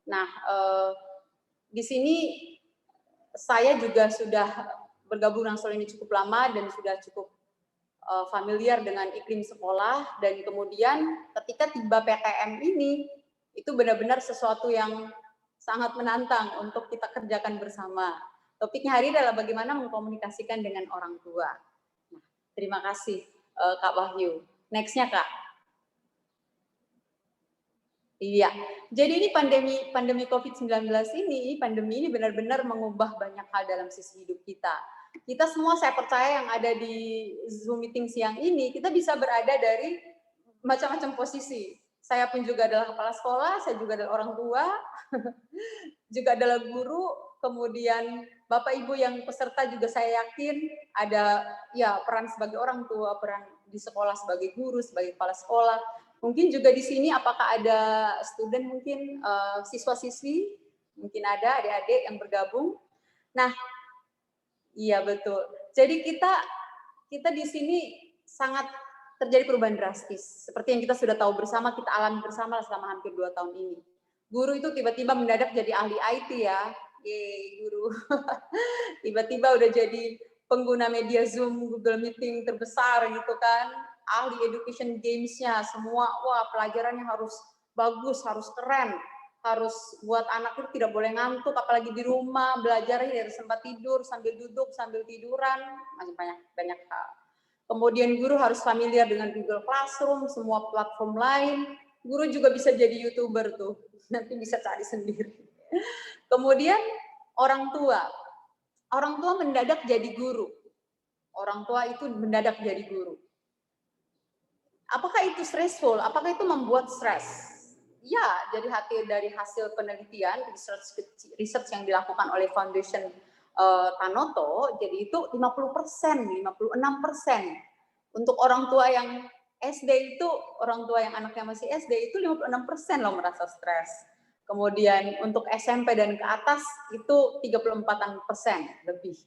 Nah, di sini saya juga sudah bergabung dengan sekolah ini cukup lama dan sudah cukup familiar dengan iklim sekolah, dan kemudian ketika tiba PTM ini itu benar-benar sesuatu yang sangat menantang untuk kita kerjakan bersama. Topiknya hari ini adalah bagaimana mengkomunikasikan dengan orang tua. Nah, terima kasih Kak Wahyu. Next-nya Kak. Iya, jadi ini pandemi COVID-19 ini, pandemi ini benar-benar mengubah banyak hal dalam sisi hidup kita. Kita semua, saya percaya yang ada di Zoom meeting siang ini, kita bisa berada dari macam-macam posisi. Saya pun juga adalah kepala sekolah, saya juga adalah orang tua, juga adalah guru, kemudian Bapak Ibu yang peserta juga saya yakin ada ya peran sebagai orang tua, peran di sekolah sebagai guru, sebagai kepala sekolah. Mungkin juga di sini apakah ada student mungkin siswa-siswi, mungkin ada adik-adik yang bergabung. Nah, iya betul. Jadi kita di sini sangat terjadi perubahan drastis. Seperti yang kita sudah tahu bersama, kita alami bersama selama hampir 2 tahun ini. Guru itu tiba-tiba mendadak jadi ahli IT ya. Yeay, guru. Tiba-tiba udah jadi pengguna media Zoom, Google Meeting terbesar gitu kan. Ahli education games-nya semua, wah pelajarannya harus bagus, harus keren. Harus buat anak itu tidak boleh ngantuk, apalagi di rumah, belajarnya dari tempat tidur, sambil duduk, sambil tiduran, masih banyak hal. Kemudian guru harus familiar dengan Google Classroom, semua platform lain. Guru juga bisa jadi YouTuber tuh, nanti bisa cari sendiri. Kemudian orang tua mendadak jadi guru. Orang tua itu mendadak jadi guru. Apakah itu stressful? Apakah itu membuat stres? Ya, jadi dari hasil penelitian, research yang dilakukan oleh Foundation Tanoto, jadi itu 50%, 56%. Untuk orang tua yang SD itu, orang tua yang anaknya masih SD itu 56% loh merasa stres. Kemudian untuk SMP dan ke atas itu 34% lebih.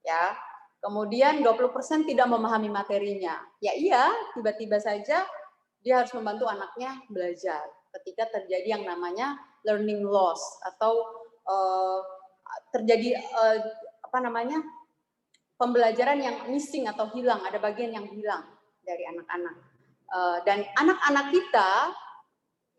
Ya. Kemudian 20% tidak memahami materinya. Ya iya, tiba-tiba saja dia harus membantu anaknya belajar ketika terjadi yang namanya learning loss atau terjadi pembelajaran yang missing atau hilang, ada bagian yang hilang dari anak-anak. Dan anak-anak kita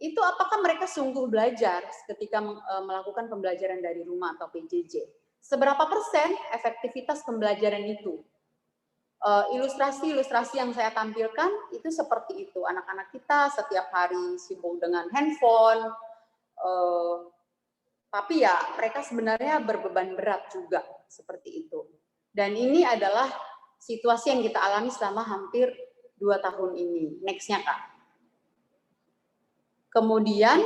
itu apakah mereka sungguh belajar ketika melakukan pembelajaran dari rumah atau PJJ? Seberapa persen efektivitas pembelajaran itu? Ilustrasi-ilustrasi yang saya tampilkan itu seperti itu. Anak-anak kita setiap hari sibuk dengan handphone, tapi ya mereka sebenarnya berbeban berat juga seperti itu. Dan ini adalah situasi yang kita alami selama hampir 2 tahun ini. Next-nya Kak. Kemudian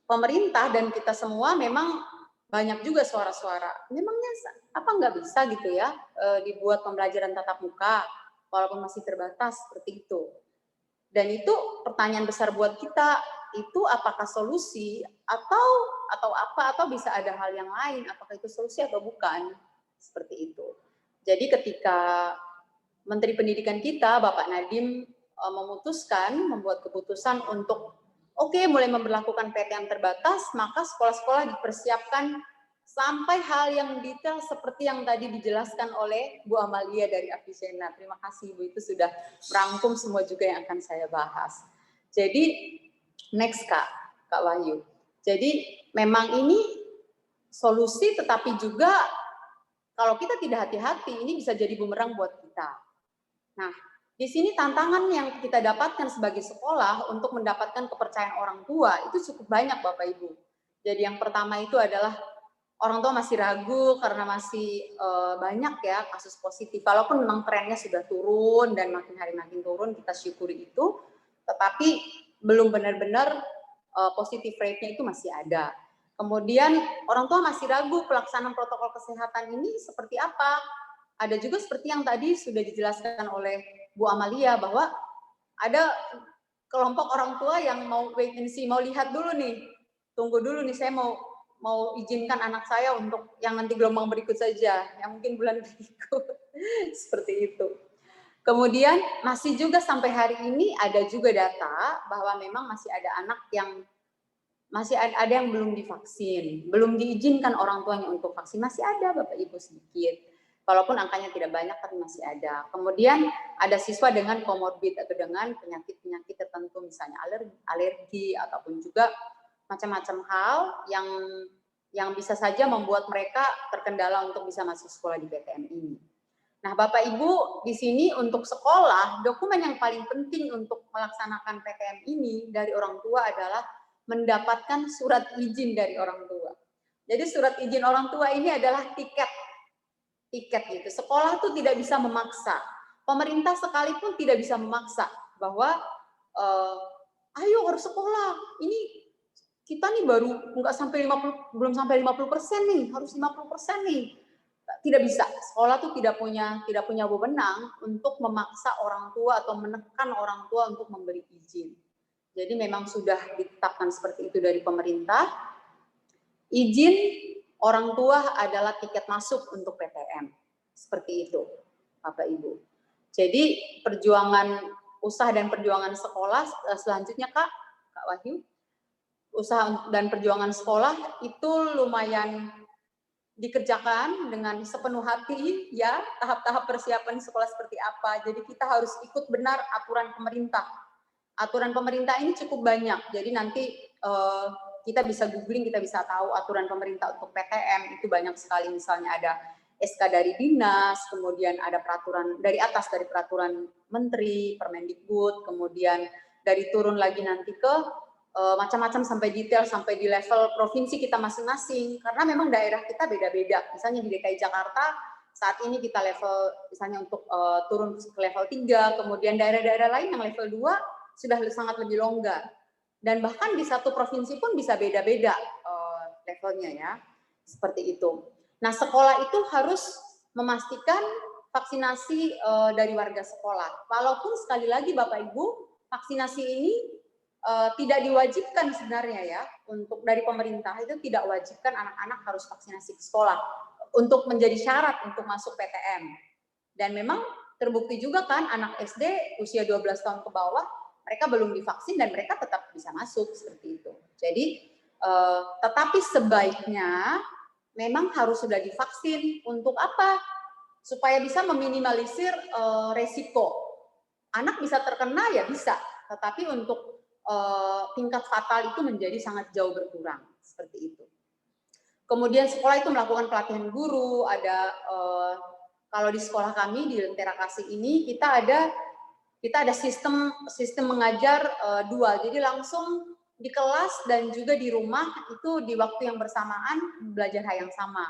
pemerintah dan kita semua memang banyak juga suara-suara. Memangnya apa nggak bisa gitu ya dibuat pembelajaran tatap muka walaupun masih terbatas seperti itu. Dan itu pertanyaan besar buat kita, itu apakah solusi atau apa, atau bisa ada hal yang lain, apakah itu solusi atau bukan, seperti itu. Jadi ketika Menteri Pendidikan kita, Bapak Nadiem, membuat keputusan untuk mulai memberlakukan PTM terbatas, maka sekolah-sekolah dipersiapkan sampai hal yang detail seperti yang tadi dijelaskan oleh Bu Amalia dari Avicenna. Terima kasih Bu, itu sudah merangkum semua juga yang akan saya bahas. Jadi next Kak Wahyu. Jadi memang ini solusi, tetapi juga kalau kita tidak hati-hati ini bisa jadi bumerang buat kita. Nah, di sini tantangan yang kita dapatkan sebagai sekolah untuk mendapatkan kepercayaan orang tua itu cukup banyak Bapak Ibu. Jadi yang pertama itu adalah orang tua masih ragu karena masih banyak ya kasus positif. Walaupun memang trennya sudah turun dan makin hari makin turun, kita syukuri itu, tetapi belum benar-benar positif rate-nya itu masih ada. Kemudian orang tua masih ragu pelaksanaan protokol kesehatan ini seperti apa. Ada juga seperti yang tadi sudah dijelaskan oleh Bu Amalia bahwa ada kelompok orang tua yang mau wait and see, mau lihat dulu nih, tunggu dulu nih, saya mau izinkan anak saya untuk yang nanti gelombang berikut saja, yang mungkin bulan berikut, seperti itu. Kemudian masih juga sampai hari ini ada juga data bahwa memang masih ada anak yang masih ada yang belum divaksin, belum diizinkan orang tuanya untuk vaksin, masih ada Bapak Ibu sedikit. Walaupun angkanya tidak banyak, tapi masih ada. Kemudian ada siswa dengan komorbid atau dengan penyakit-penyakit tertentu, misalnya alergi ataupun juga macam-macam hal yang bisa saja membuat mereka terkendala untuk bisa masuk sekolah di PTM ini. Nah, Bapak Ibu, di sini untuk sekolah, dokumen yang paling penting untuk melaksanakan PTM ini dari orang tua adalah mendapatkan surat izin dari orang tua. Jadi surat izin orang tua ini adalah tiket gitu. Sekolah tuh tidak bisa memaksa. Pemerintah sekalipun tidak bisa memaksa bahwa ayo harus sekolah. Ini kita nih baru belum sampai 50% nih, harus 50% nih. Tidak bisa. Sekolah tuh tidak punya wewenang untuk memaksa orang tua atau menekan orang tua untuk memberi izin. Jadi memang sudah ditetapkan seperti itu dari pemerintah. Izin orang tua adalah tiket masuk untuk PTM. Seperti itu, Bapak Ibu. Jadi perjuangan usaha dan perjuangan sekolah, selanjutnya Kak Wahyu, usaha dan perjuangan sekolah itu lumayan dikerjakan dengan sepenuh hati ya, tahap-tahap persiapan sekolah seperti apa. Jadi kita harus ikut benar aturan pemerintah. Aturan pemerintah ini cukup banyak, jadi nanti kita bisa googling, kita bisa tahu aturan pemerintah untuk PTM itu banyak sekali. Misalnya ada SK dari Dinas, kemudian ada peraturan dari atas, dari peraturan Menteri, Permendikbud, kemudian dari turun lagi nanti ke macam-macam sampai detail, sampai di level provinsi kita masing-masing. Karena memang daerah kita beda-beda. Misalnya di DKI Jakarta, saat ini kita level, misalnya untuk turun ke level 3, kemudian daerah-daerah lain yang level 2 sudah sangat lebih longgar. Dan bahkan di satu provinsi pun bisa beda-beda levelnya ya, seperti itu. Nah, sekolah itu harus memastikan vaksinasi dari warga sekolah. Walaupun sekali lagi Bapak Ibu, vaksinasi ini tidak diwajibkan sebenarnya ya, untuk dari pemerintah itu tidak wajibkan anak-anak harus vaksinasi ke sekolah untuk menjadi syarat untuk masuk PTM. Dan memang terbukti juga kan anak SD usia 12 tahun ke bawah, mereka belum divaksin dan mereka tetap bisa masuk seperti itu. Jadi, tetapi sebaiknya memang harus sudah divaksin. Untuk apa? Supaya bisa meminimalisir resiko. Anak bisa terkena ya bisa, tetapi untuk tingkat fatal itu menjadi sangat jauh berkurang. Seperti itu. Kemudian sekolah itu melakukan pelatihan guru, ada kalau di sekolah kami di Lentera Kasih ini kita ada sistem mengajar dual, jadi langsung di kelas dan juga di rumah itu di waktu yang bersamaan belajar hal yang sama.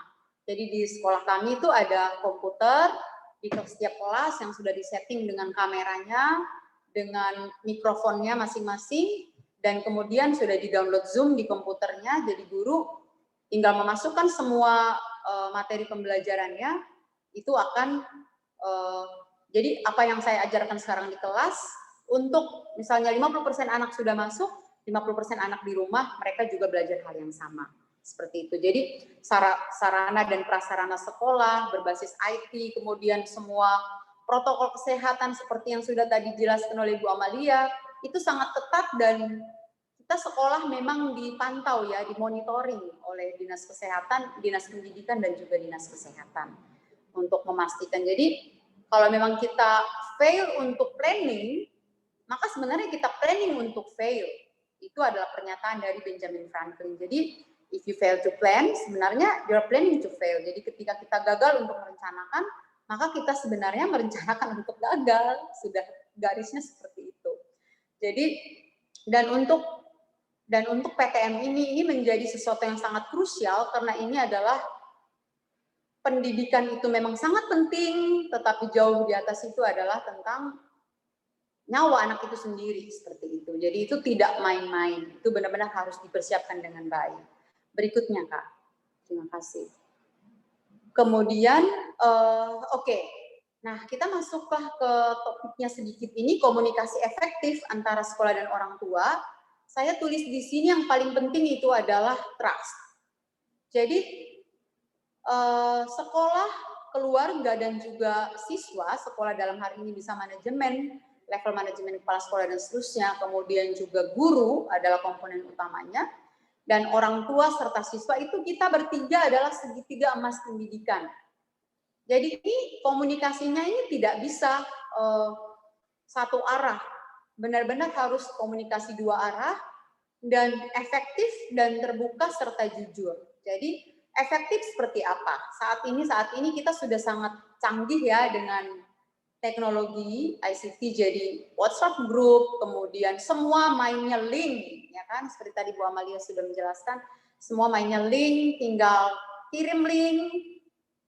Jadi di sekolah kami itu ada komputer di setiap kelas yang sudah disetting dengan kameranya, dengan mikrofonnya masing-masing, dan kemudian sudah di-download Zoom di komputernya, jadi guru tinggal memasukkan semua materi pembelajarannya, itu akan jadi apa yang saya ajarkan sekarang di kelas, untuk misalnya 50% anak sudah masuk, 50% anak di rumah, mereka juga belajar hal yang sama. Seperti itu. Jadi sarana dan prasarana sekolah berbasis IT, kemudian semua protokol kesehatan seperti yang sudah tadi dijelaskan oleh Bu Amalia, itu sangat ketat dan kita sekolah memang dipantau ya, dimonitoring oleh Dinas Kesehatan, Dinas Pendidikan, dan juga Dinas Kesehatan untuk memastikan. Jadi kalau memang kita fail untuk planning, maka sebenarnya kita planning untuk fail. Itu adalah pernyataan dari Benjamin Franklin. Jadi if you fail to plan, sebenarnya you're planning to fail. Jadi ketika kita gagal untuk merencanakan, maka kita sebenarnya merencanakan untuk gagal. Sudah garisnya seperti itu. Jadi dan untuk PTM ini menjadi sesuatu yang sangat krusial karena ini adalah pendidikan itu memang sangat penting, tetapi jauh di atas itu adalah tentang nyawa anak itu sendiri seperti itu. Jadi itu tidak main-main, itu benar-benar harus dipersiapkan dengan baik. Berikutnya Kak, terima kasih. Kemudian, oke. Nah, kita masuklah ke topiknya sedikit ini, komunikasi efektif antara sekolah dan orang tua. Saya tulis di sini yang paling penting itu adalah trust. Jadi, sekolah, keluarga, dan juga siswa, sekolah dalam hal ini bisa manajemen, level manajemen kepala sekolah dan seterusnya, kemudian juga guru adalah komponen utamanya, dan orang tua serta siswa itu kita bertiga adalah segitiga emas pendidikan. Jadi ini komunikasinya ini tidak bisa satu arah, benar-benar harus komunikasi dua arah dan efektif dan terbuka serta jujur. Jadi efektif seperti apa? Saat ini kita sudah sangat canggih ya dengan teknologi ICT, jadi WhatsApp group, kemudian semua mainnya link, ya kan? Seperti tadi Bu Amalia sudah menjelaskan, semua mainnya link, tinggal kirim link,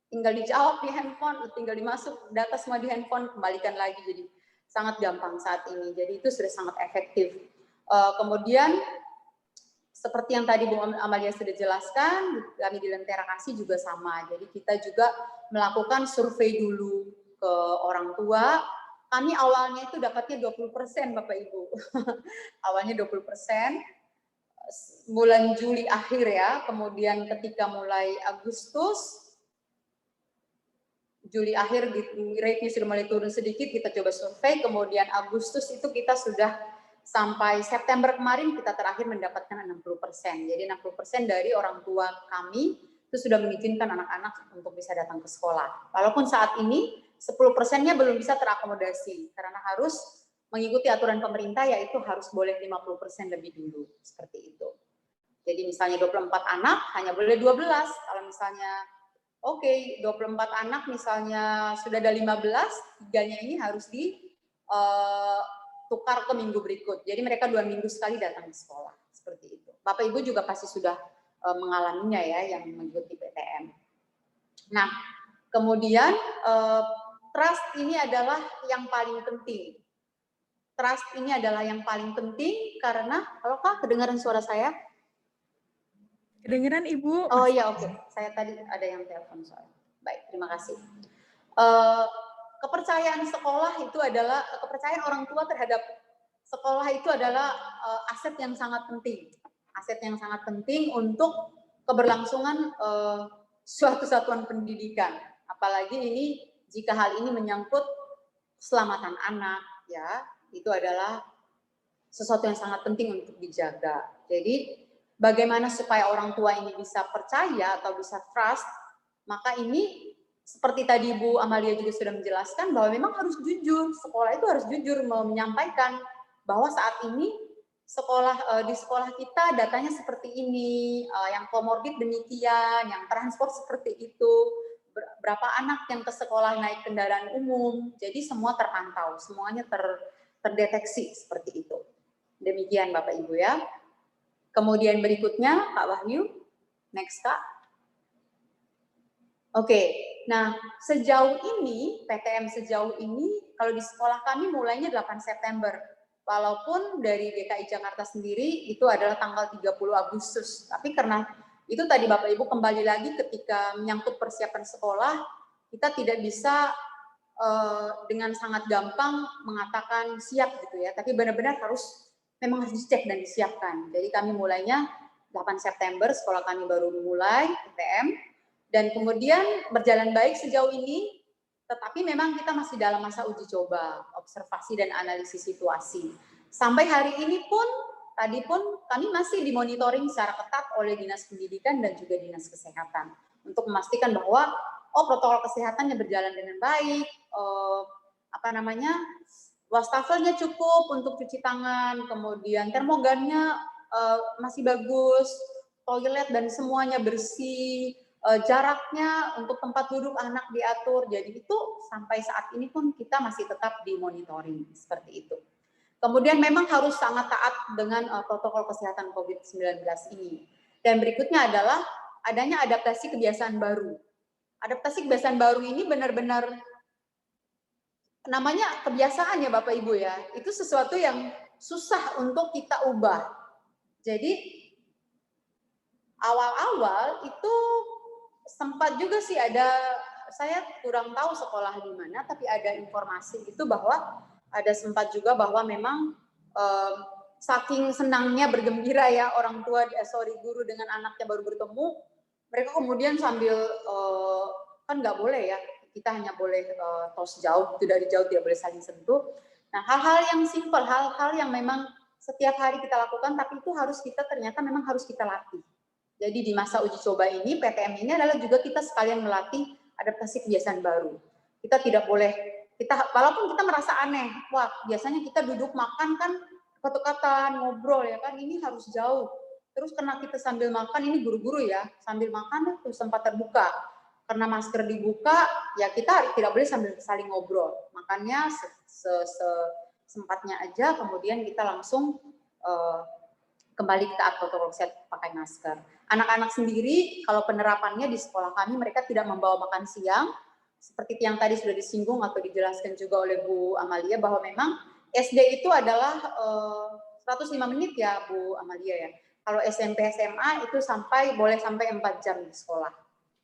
tinggal dijawab di handphone, tinggal dimasuk data semua di handphone, kembalikan lagi, jadi sangat gampang saat ini. Jadi itu sudah sangat efektif. Kemudian seperti yang tadi Bu Amalia sudah jelaskan, kami di Lentera Kasih juga sama. Jadi kita juga melakukan survei dulu ke orang tua. Kami awalnya itu dapatnya 20% Bapak Ibu. Awalnya 20%. Bulan Juli akhir ya, kemudian ketika mulai Agustus, Juli akhir rate-nya sudah mulai turun sedikit, kita coba survei, kemudian Agustus itu kita sudah sampai September kemarin kita terakhir mendapatkan 60%. Jadi 60% dari orang tua kami itu sudah mengizinkan anak-anak untuk bisa datang ke sekolah. Walaupun saat ini 10%-nya belum bisa terakomodasi karena harus mengikuti aturan pemerintah, yaitu harus boleh 50% lebih dulu, seperti itu. Jadi misalnya 24 anak hanya boleh 12. Kalau misalnya 24 anak misalnya sudah ada 15, 3-nya ini harus ditukar ke minggu berikut. Jadi mereka 2 minggu sekali datang ke sekolah, seperti itu. Bapak Ibu juga pasti sudah mengalaminya ya, yang mengikuti PTM. Nah, kemudian trust ini adalah yang paling penting. Trust ini adalah yang paling penting karena, halo Kak, kedengaran suara saya? Kedengeran Ibu. Oh iya, oke. Saya tadi ada yang telepon soalnya. Baik, terima kasih. Kepercayaan sekolah itu adalah, kepercayaan orang tua terhadap sekolah itu adalah aset yang sangat penting. Aset yang sangat penting untuk keberlangsungan suatu satuan pendidikan. Apalagi ini, jika hal ini menyangkut keselamatan anak, ya, itu adalah sesuatu yang sangat penting untuk dijaga. Jadi, bagaimana supaya orang tua ini bisa percaya atau bisa trust, maka ini seperti tadi Bu Amalia juga sudah menjelaskan bahwa memang harus jujur, sekolah itu harus jujur menyampaikan bahwa saat ini di sekolah kita datanya seperti ini, yang komorbid demikian, yang transport seperti itu, berapa anak yang ke sekolah naik kendaraan umum, jadi semua terpantau, semuanya terdeteksi seperti itu. Demikian Bapak Ibu ya. Kemudian berikutnya, Pak Wahyu. Next, Kak. Oke, nah sejauh ini, PTM sejauh ini, kalau di sekolah kami mulainya 8 September. Walaupun dari DKI Jakarta sendiri, itu adalah tanggal 30 Agustus. Tapi karena itu tadi Bapak Ibu kembali lagi ketika menyangkut persiapan sekolah, kita tidak bisa dengan sangat gampang mengatakan siap gitu ya. Tapi benar-benar harus memang harus dicek dan disiapkan. Jadi kami mulainya 8 September, sekolah kami baru mulai PTM, dan kemudian berjalan baik sejauh ini, tetapi memang kita masih dalam masa uji coba, observasi dan analisis situasi. Sampai hari ini pun, tadi pun kami masih dimonitoring secara ketat oleh Dinas Pendidikan dan juga Dinas Kesehatan untuk memastikan bahwa protokol kesehatannya berjalan dengan baik, wastafelnya cukup untuk cuci tangan, kemudian termogannya masih bagus, toilet dan semuanya bersih, jaraknya untuk tempat duduk anak diatur. Jadi itu sampai saat ini pun kita masih tetap dimonitoring seperti itu. Kemudian memang harus sangat taat dengan protokol kesehatan COVID-19 ini. Dan berikutnya adalah adanya adaptasi kebiasaan baru. Adaptasi kebiasaan baru ini benar-benar namanya kebiasaan ya Bapak Ibu ya. Itu sesuatu yang susah untuk kita ubah. Jadi awal-awal itu sempat juga sih saya kurang tahu sekolah di mana, tapi ada informasi itu bahwa ada sempat juga bahwa memang saking senangnya bergembira ya orang tua, guru dengan anaknya baru bertemu, mereka kemudian sambil kan nggak boleh ya, kita hanya boleh tos jauh, dari jauh tidak boleh saling sentuh. Nah, hal-hal yang simpel, hal-hal yang memang setiap hari kita lakukan, tapi itu ternyata memang harus kita latih. Jadi di masa uji coba ini, PTM ini adalah juga kita sekalian melatih adaptasi kebiasaan baru. Kita tidak boleh, walaupun kita merasa aneh, wah biasanya kita duduk makan kan ketuk-katan, ngobrol ya kan, ini harus jauh. Terus karena kita sambil makan, ini guru-guru ya, sambil makan terus sempat terbuka. Karena masker dibuka, ya kita tidak boleh sambil saling ngobrol. Makanya sempatnya aja, kemudian kita langsung kembali taat protokol kesehatan pakai masker. Anak-anak sendiri, kalau penerapannya di sekolah kami, mereka tidak membawa makan siang, seperti yang tadi sudah disinggung atau dijelaskan juga oleh Bu Amalia, bahwa memang SD itu adalah 105 menit ya Bu Amalia ya. Kalau SMP SMA itu boleh sampai 4 jam di sekolah.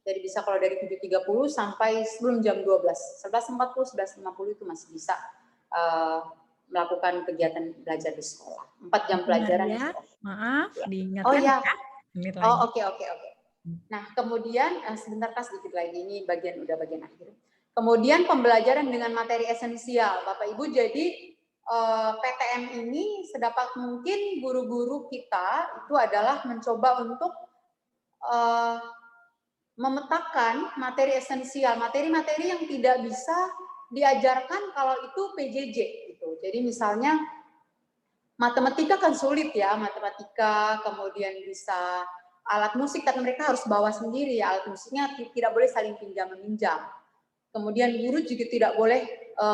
Jadi bisa kalau dari 7.30 sampai sebelum jam 12. 11.40, 11.50 itu masih bisa melakukan kegiatan belajar di sekolah. 4 jam pelajaran di sekolah. Maaf, ya. diingatkan ya. Oke. Nah, kemudian sebentar Kak, sedikit lagi, ini bagian akhir. Kemudian pembelajaran dengan materi esensial, Bapak Ibu. Jadi PTM ini sedapat mungkin guru-guru kita itu adalah mencoba untuk memetakan materi esensial, materi-materi yang tidak bisa diajarkan kalau itu PJJ gitu. Jadi misalnya matematika kan sulit ya, matematika, kemudian bisa alat musik, tapi mereka harus bawa sendiri ya, alat musiknya tidak boleh saling pinjam-meminjam. Kemudian guru juga tidak boleh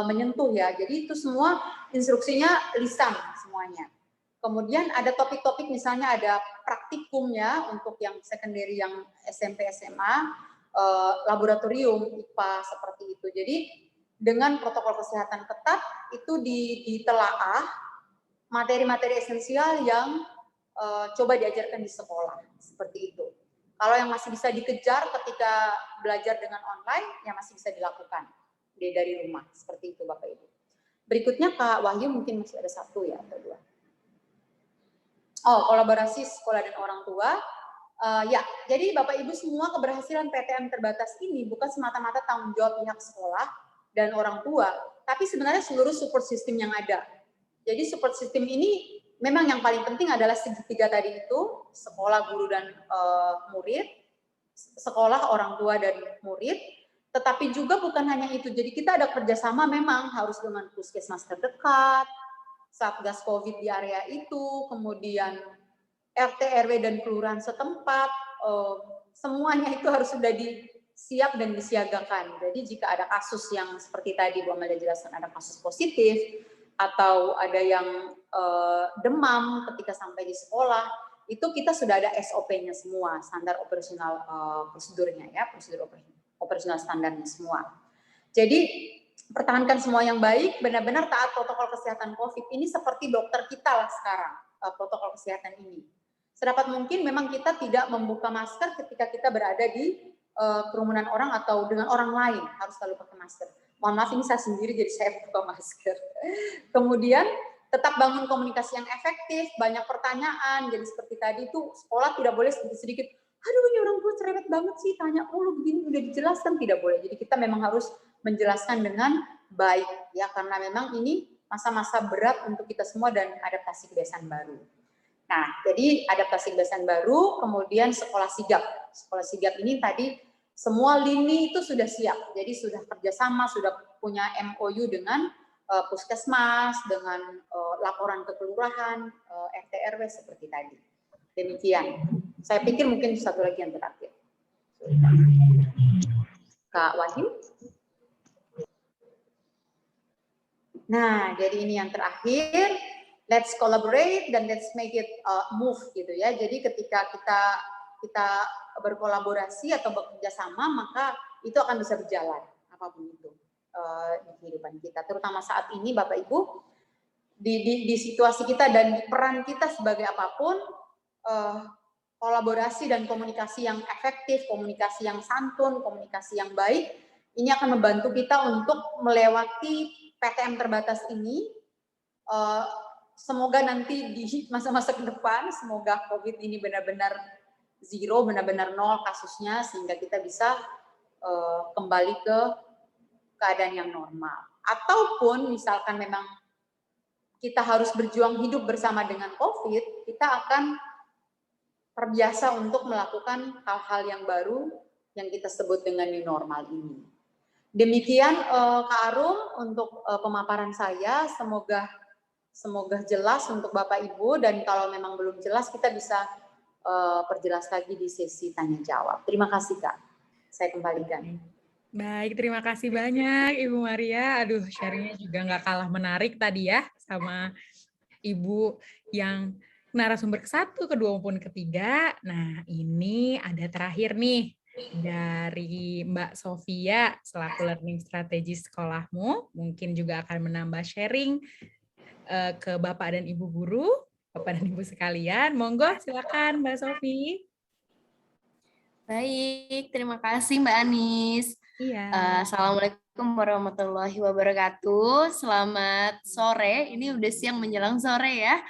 menyentuh ya, jadi itu semua instruksinya lisan semuanya. Kemudian ada topik-topik, misalnya ada praktikum ya, untuk yang secondary, yang SMP, SMA, laboratorium, IPA, seperti itu. Jadi dengan protokol kesehatan ketat, itu ditelaah materi-materi esensial yang coba diajarkan di sekolah, seperti itu. Kalau yang masih bisa dikejar ketika belajar dengan online, ya masih bisa dilakukan dari rumah, seperti itu Bapak Ibu. Berikutnya Kak Wahyu, mungkin masih ada 1 ya atau 2. Kolaborasi sekolah dan orang tua. Ya, jadi Bapak Ibu semua, keberhasilan PTM terbatas ini bukan semata-mata tanggung jawab pihak sekolah dan orang tua, tapi sebenarnya seluruh support system yang ada. Jadi support system ini memang yang paling penting adalah segitiga tadi itu, sekolah, guru, dan murid, sekolah, orang tua, dan murid, tetapi juga bukan hanya itu. Jadi kita ada kerjasama memang harus dengan puskesmas terdekat, Satgas COVID di area itu, kemudian RT, RW, dan kelurahan setempat, semuanya itu harus sudah siap dan disiagakan. Jadi jika ada kasus yang seperti tadi Bu Amalia jelaskan, ada kasus positif, atau ada yang demam ketika sampai di sekolah, itu kita sudah ada SOP-nya semua, standar operasional prosedurnya ya, prosedur operasional standarnya semua. Jadi pertahankan semua yang baik, benar-benar taat protokol kesehatan COVID ini seperti dokter kita lah sekarang, protokol kesehatan ini. Sedapat mungkin memang kita tidak membuka masker ketika kita berada di kerumunan orang atau dengan orang lain, harus selalu pakai masker. Mohon maaf, ini saya sendiri jadi saya buka masker. Kemudian tetap bangun komunikasi yang efektif, banyak pertanyaan. Jadi seperti tadi itu sekolah tidak boleh sedikit-sedikit, aduh ini orang tua cerewet banget sih, tanya mulu begini, udah dijelaskan, tidak boleh. Jadi kita memang harus menjelaskan dengan baik ya, karena memang ini masa-masa berat untuk kita semua dan adaptasi kebiasaan baru. Nah, jadi adaptasi kebiasaan baru, kemudian sekolah sigap. Sekolah sigap ini tadi semua lini itu sudah siap, jadi sudah kerjasama, sudah punya MOU dengan puskesmas, dengan laporan ke kelurahan, RT RW seperti tadi. Demikian. Saya pikir mungkin satu lagi yang terakhir. Kak Wahyu. Nah, jadi ini yang terakhir. Let's collaborate dan let's make it move gitu ya. Jadi ketika kita berkolaborasi atau bekerja sama, maka itu akan bisa berjalan apapun itu di kehidupan kita. Terutama saat ini Bapak Ibu, di situasi kita dan peran kita sebagai apapun, kolaborasi dan komunikasi yang efektif, komunikasi yang santun, komunikasi yang baik, ini akan membantu kita untuk melewati PTM terbatas ini. Semoga nanti di masa-masa ke depan, semoga COVID ini benar-benar zero, benar-benar nol kasusnya, sehingga kita bisa kembali ke keadaan yang normal. Ataupun misalkan memang kita harus berjuang hidup bersama dengan COVID, kita akan terbiasa untuk melakukan hal-hal yang baru yang kita sebut dengan new normal ini. Demikian Kak Arum untuk pemaparan saya, semoga jelas untuk Bapak Ibu, dan kalau memang belum jelas kita bisa perjelas lagi di sesi tanya jawab. Terima kasih Kak, saya kembalikan. Baik, terima kasih banyak Ibu Maria. Aduh, sharingnya juga nggak kalah menarik tadi ya, sama Ibu yang narasumber ke-1, ke-2 maupun ke-3. Nah, ini ada terakhir nih dari Mbak Sofia selaku learning strategis sekolahmu. Mungkin juga akan menambah sharing ke Bapak dan Ibu guru, Bapak dan Ibu sekalian. Monggo silakan Mbak Sofi. Baik, terima kasih Mbak Anis. Iya. Assalamualaikum warahmatullahi wabarakatuh. Selamat sore. Ini udah siang menjelang sore ya.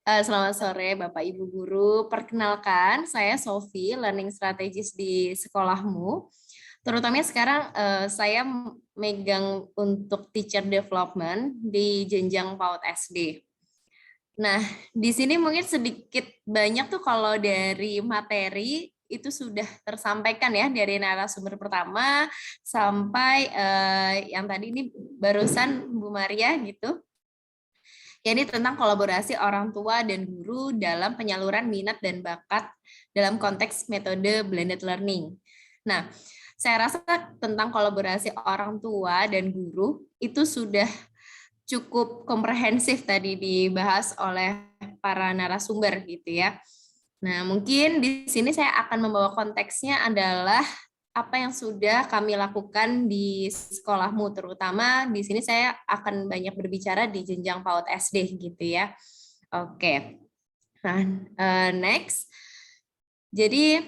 Selamat sore Bapak Ibu guru. Perkenalkan, saya Sofi, learning strategis di sekolahmu. Terutama sekarang saya megang untuk teacher development di jenjang PAUD SD. Nah, di sini mungkin sedikit banyak tuh kalau dari materi itu sudah tersampaikan ya dari narasumber pertama sampai yang tadi ini barusan Bu Maria gitu. Ya, ini tentang kolaborasi orang tua dan guru dalam penyaluran minat dan bakat dalam konteks metode blended learning. Nah, saya rasa tentang kolaborasi orang tua dan guru itu sudah cukup komprehensif tadi dibahas oleh para narasumber gitu ya. Nah, mungkin di sini saya akan membawa konteksnya adalah apa yang sudah kami lakukan di sekolahmu, terutama di sini saya akan banyak berbicara di jenjang PAUD SD gitu ya. Oke. Nah, next. Jadi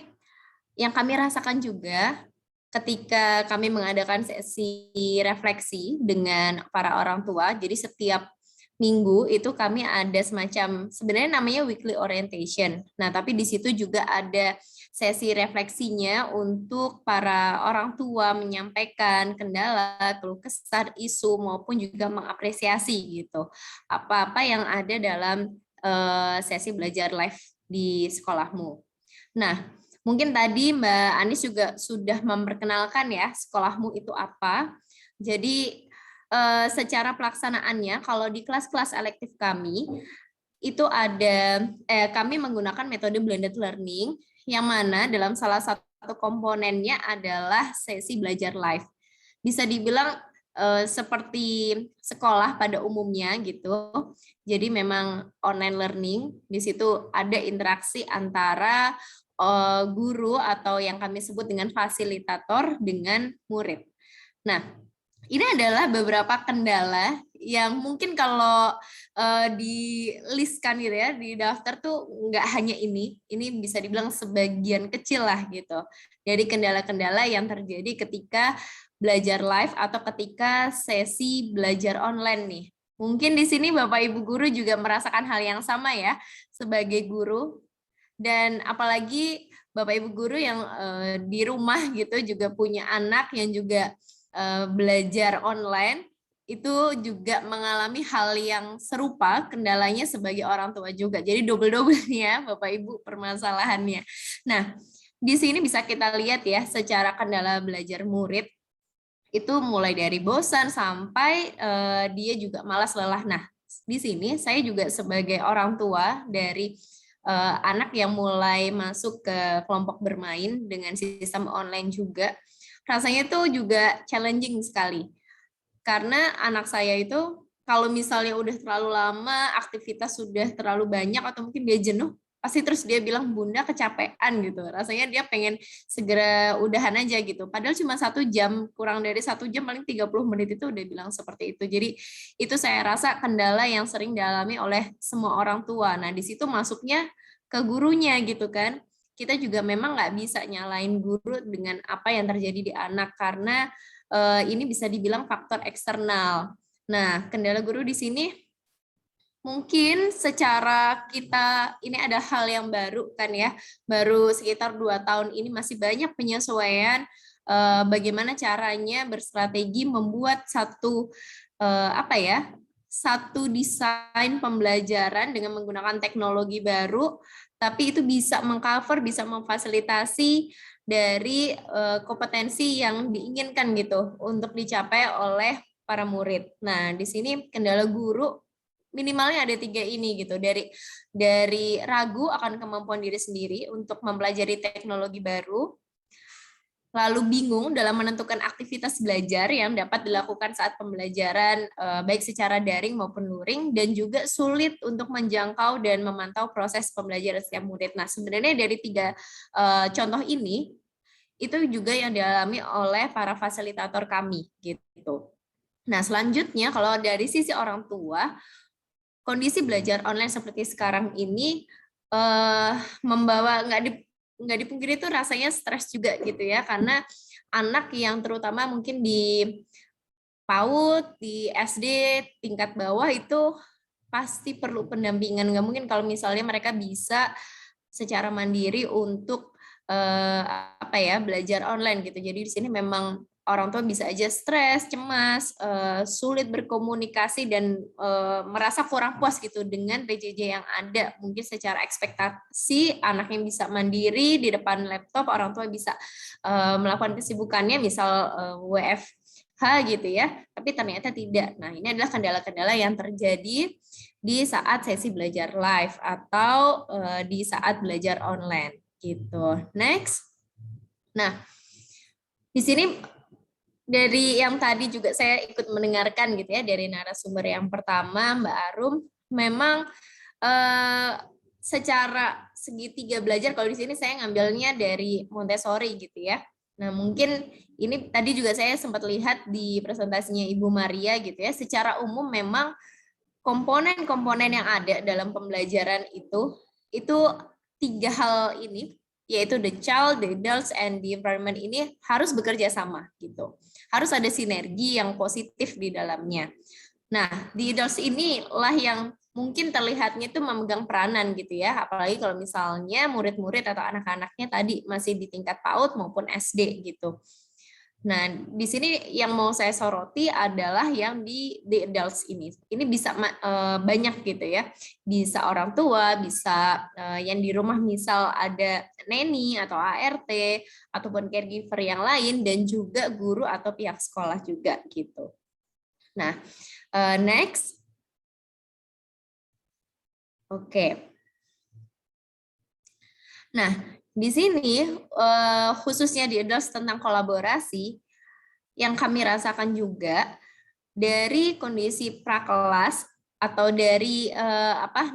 yang kami rasakan juga ketika kami mengadakan sesi refleksi dengan para orang tua, jadi setiap minggu itu kami ada semacam, sebenarnya namanya weekly orientation. Nah, tapi di situ juga ada sesi refleksinya untuk para orang tua menyampaikan kendala, keluh kesah, isu, maupun juga mengapresiasi gitu apa-apa yang ada dalam sesi belajar live di sekolahmu. Nah, mungkin tadi Mbak Anis juga sudah memperkenalkan ya sekolahmu itu apa. Jadi secara pelaksanaannya kalau di kelas-kelas elektif kami itu ada kami menggunakan metode blended learning yang mana dalam salah satu komponennya adalah sesi belajar live. Bisa dibilang seperti sekolah pada umumnya gitu. Jadi memang online learning, di situ ada interaksi antara guru atau yang kami sebut dengan fasilitator dengan murid. Nah, ini adalah beberapa kendala yang mungkin kalau di-listkan gitu ya, di daftar tuh nggak hanya ini bisa dibilang sebagian kecil lah gitu. Jadi kendala-kendala yang terjadi ketika belajar live atau ketika sesi belajar online nih. Mungkin di sini Bapak Ibu guru juga merasakan hal yang sama ya sebagai guru, dan apalagi Bapak Ibu guru yang di rumah gitu juga punya anak yang juga belajar online, itu juga mengalami hal yang serupa, kendalanya sebagai orang tua juga. Jadi double-double ya Bapak Ibu permasalahannya. Nah, di sini bisa kita lihat ya secara kendala belajar murid itu mulai dari bosan sampai dia juga malas lelah. Nah, di sini saya juga sebagai orang tua dari anak yang mulai masuk ke kelompok bermain dengan sistem online juga, rasanya itu juga challenging sekali. Karena anak saya itu kalau misalnya udah terlalu lama, aktivitas sudah terlalu banyak atau mungkin dia jenuh, pasti terus dia bilang, Bunda kecapean gitu. Rasanya dia pengen segera udahan aja gitu. Padahal cuma 1 jam, kurang dari 1 jam, paling 30 menit itu udah bilang seperti itu. Jadi itu saya rasa kendala yang sering dialami oleh semua orang tua. Nah di situ masuknya ke gurunya gitu kan. Kita juga memang nggak bisa nyalain guru dengan apa yang terjadi di anak, karena ini bisa dibilang faktor eksternal. Nah, kendala guru di sini mungkin secara kita, ini ada hal yang baru kan ya, baru sekitar 2 tahun ini masih banyak penyesuaian bagaimana caranya berstrategi membuat satu satu desain pembelajaran dengan menggunakan teknologi baru, tapi itu bisa mengcover, bisa memfasilitasi dari kompetensi yang diinginkan gitu untuk dicapai oleh para murid. Nah, di sini kendala guru minimalnya ada 3 ini gitu, dari ragu akan kemampuan diri sendiri untuk mempelajari teknologi baru, lalu bingung dalam menentukan aktivitas belajar yang dapat dilakukan saat pembelajaran baik secara daring maupun luring, dan juga sulit untuk menjangkau dan memantau proses pembelajaran setiap murid. Nah, sebenarnya dari 3 contoh ini itu juga yang dialami oleh para fasilitator kami gitu. Nah, selanjutnya kalau dari sisi orang tua, kondisi belajar online seperti sekarang ini membawa nggak dipungkiri itu rasanya stres juga gitu ya, karena anak yang terutama mungkin di PAUD, di SD tingkat bawah itu pasti perlu pendampingan. Nggak mungkin kalau misalnya mereka bisa secara mandiri untuk belajar online gitu. Jadi di sini memang orang tua bisa aja stres, cemas, sulit berkomunikasi, dan merasa kurang puas gitu dengan PJJ yang ada. Mungkin secara ekspektasi anaknya bisa mandiri di depan laptop, orang tua bisa melakukan kesibukannya, misal WFH gitu ya, tapi ternyata tidak. Nah, ini adalah kendala-kendala yang terjadi di saat sesi belajar live atau di saat belajar online gitu. Next. Nah, di sini dari yang tadi juga saya ikut mendengarkan gitu ya, dari narasumber yang pertama Mbak Arum, memang secara segitiga belajar, kalau di sini saya ngambilnya dari Montessori gitu ya. Nah, mungkin ini tadi juga saya sempat lihat di presentasinya Ibu Maria gitu ya, secara umum memang komponen-komponen yang ada dalam pembelajaran itu 3 hal ini, yaitu the child, the adults, and the environment ini harus bekerja sama gitu. Harus ada sinergi yang positif di dalamnya. Nah, the adults inilah yang mungkin terlihatnya itu memegang peranan gitu ya, apalagi kalau misalnya murid-murid atau anak-anaknya tadi masih di tingkat PAUD maupun SD gitu. Nah, di sini yang mau saya soroti adalah yang di the adults ini. Ini bisa banyak gitu ya. Bisa orang tua, bisa yang di rumah misal ada neni atau ART, ataupun caregiver yang lain, dan juga guru atau pihak sekolah juga gitu. Nah, next. Oke. Nah, di sini khususnya di adults tentang kolaborasi, yang kami rasakan juga dari kondisi prakelas atau dari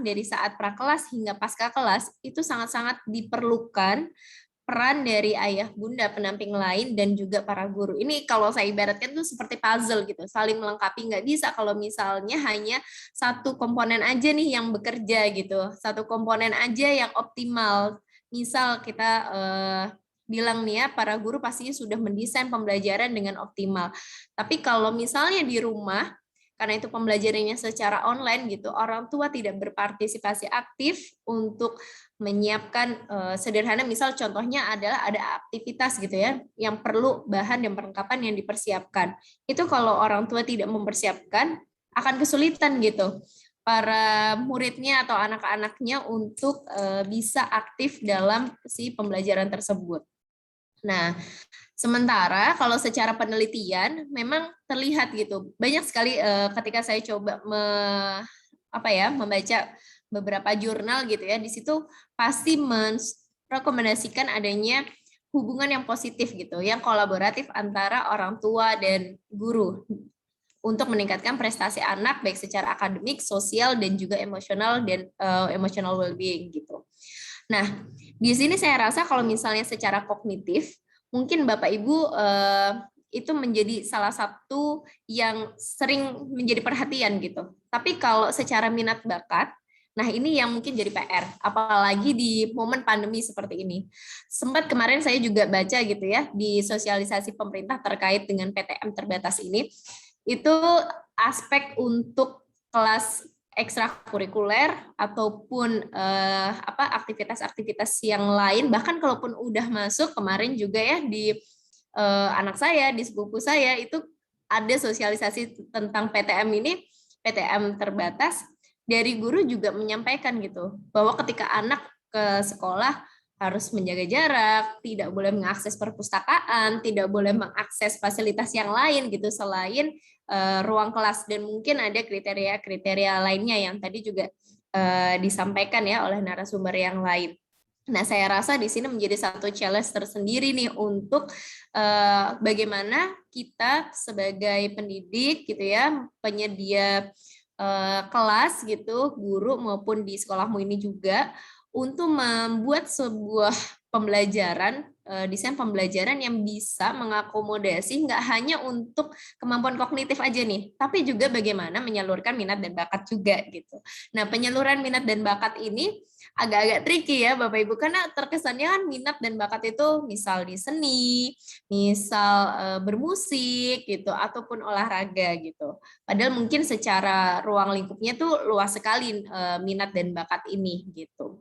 dari saat prakelas hingga pasca kelas, itu sangat-sangat diperlukan peran dari ayah bunda, pendamping lain, dan juga para guru. Ini kalau saya ibaratkan itu seperti puzzle gitu, saling melengkapi. Nggak bisa kalau misalnya hanya satu komponen aja nih yang bekerja gitu, satu komponen aja yang optimal. Misal kita bilang nih ya, para guru pastinya sudah mendesain pembelajaran dengan optimal. Tapi kalau misalnya di rumah, karena itu pembelajarannya secara online gitu, orang tua tidak berpartisipasi aktif untuk menyiapkan sederhana, misal contohnya adalah ada aktivitas gitu ya, yang perlu bahan dan perlengkapan yang dipersiapkan. Itu kalau orang tua tidak mempersiapkan, akan kesulitan gitu para muridnya atau anak-anaknya untuk bisa aktif dalam si pembelajaran tersebut. Nah, sementara kalau secara penelitian memang terlihat gitu, banyak sekali ketika saya coba membaca beberapa jurnal gitu ya, di situ pasti merekomendasikan adanya hubungan yang positif gitu, yang kolaboratif antara orang tua dan guru untuk meningkatkan prestasi anak baik secara akademik, sosial, dan juga emosional dan emotional well-being gitu. Nah, di sini saya rasa kalau misalnya secara kognitif, mungkin Bapak Ibu itu menjadi salah satu yang sering menjadi perhatian gitu. Tapi kalau secara minat bakat, nah ini yang mungkin jadi PR, apalagi di momen pandemi seperti ini. Sempat kemarin saya juga baca gitu ya, di sosialisasi pemerintah terkait dengan PTM terbatas ini, itu aspek untuk kelas ekstrakurikuler ataupun aktivitas-aktivitas yang lain, bahkan kalaupun udah masuk kemarin juga ya di anak saya, di sepupu saya itu ada sosialisasi tentang PTM ini, PTM terbatas, dari guru juga menyampaikan gitu bahwa ketika anak ke sekolah harus menjaga jarak, tidak boleh mengakses perpustakaan, tidak boleh mengakses fasilitas yang lain gitu selain ruang kelas, dan mungkin ada kriteria-kriteria lainnya yang tadi juga disampaikan ya oleh narasumber yang lain. Nah, saya rasa di sini menjadi satu challenge tersendiri nih untuk bagaimana kita sebagai pendidik gitu ya, penyedia kelas gitu, guru maupun di sekolahmu ini juga, untuk membuat sebuah pembelajaran, desain pembelajaran yang bisa mengakomodasi nggak hanya untuk kemampuan kognitif aja nih, tapi juga bagaimana menyalurkan minat dan bakat juga gitu. Nah, penyaluran minat dan bakat ini agak-agak tricky ya Bapak Ibu, karena terkesannya kan minat dan bakat itu misal di seni, misal bermusik gitu, ataupun olahraga gitu. Padahal mungkin secara ruang lingkupnya tuh luas sekali minat dan bakat ini gitu.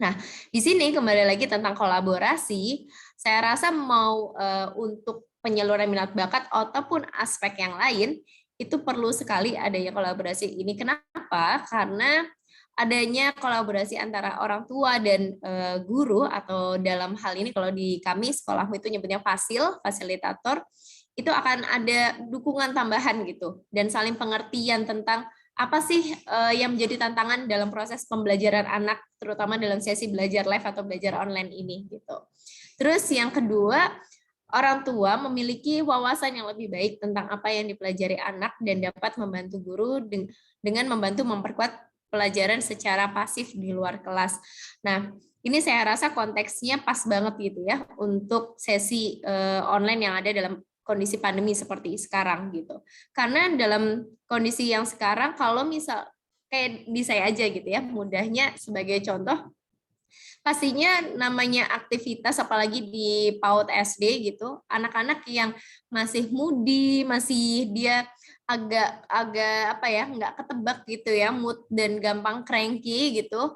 Nah, di sini kembali lagi tentang kolaborasi, saya rasa mau untuk penyaluran minat bakat ataupun aspek yang lain, itu perlu sekali adanya kolaborasi ini. Kenapa? Karena adanya kolaborasi antara orang tua dan guru, atau dalam hal ini kalau di kami sekolahmu itu nyebutnya fasilitator, itu akan ada dukungan tambahan gitu, dan saling pengertian tentang apa sih yang menjadi tantangan dalam proses pembelajaran anak, terutama dalam sesi belajar live atau belajar online ini gitu. Terus yang kedua, orang tua memiliki wawasan yang lebih baik tentang apa yang dipelajari anak dan dapat membantu guru dengan membantu memperkuat pelajaran secara pasif di luar kelas. Nah, ini saya rasa konteksnya pas banget gitu ya untuk sesi online yang ada dalam kondisi pandemi seperti sekarang gitu. Karena dalam kondisi yang sekarang, kalau misal kayak di saya aja gitu ya, mudahnya sebagai contoh, pastinya namanya aktivitas apalagi di PAUD SD gitu, anak-anak yang masih mudi, masih dia agak nggak ketebak gitu ya, mood dan gampang cranky gitu.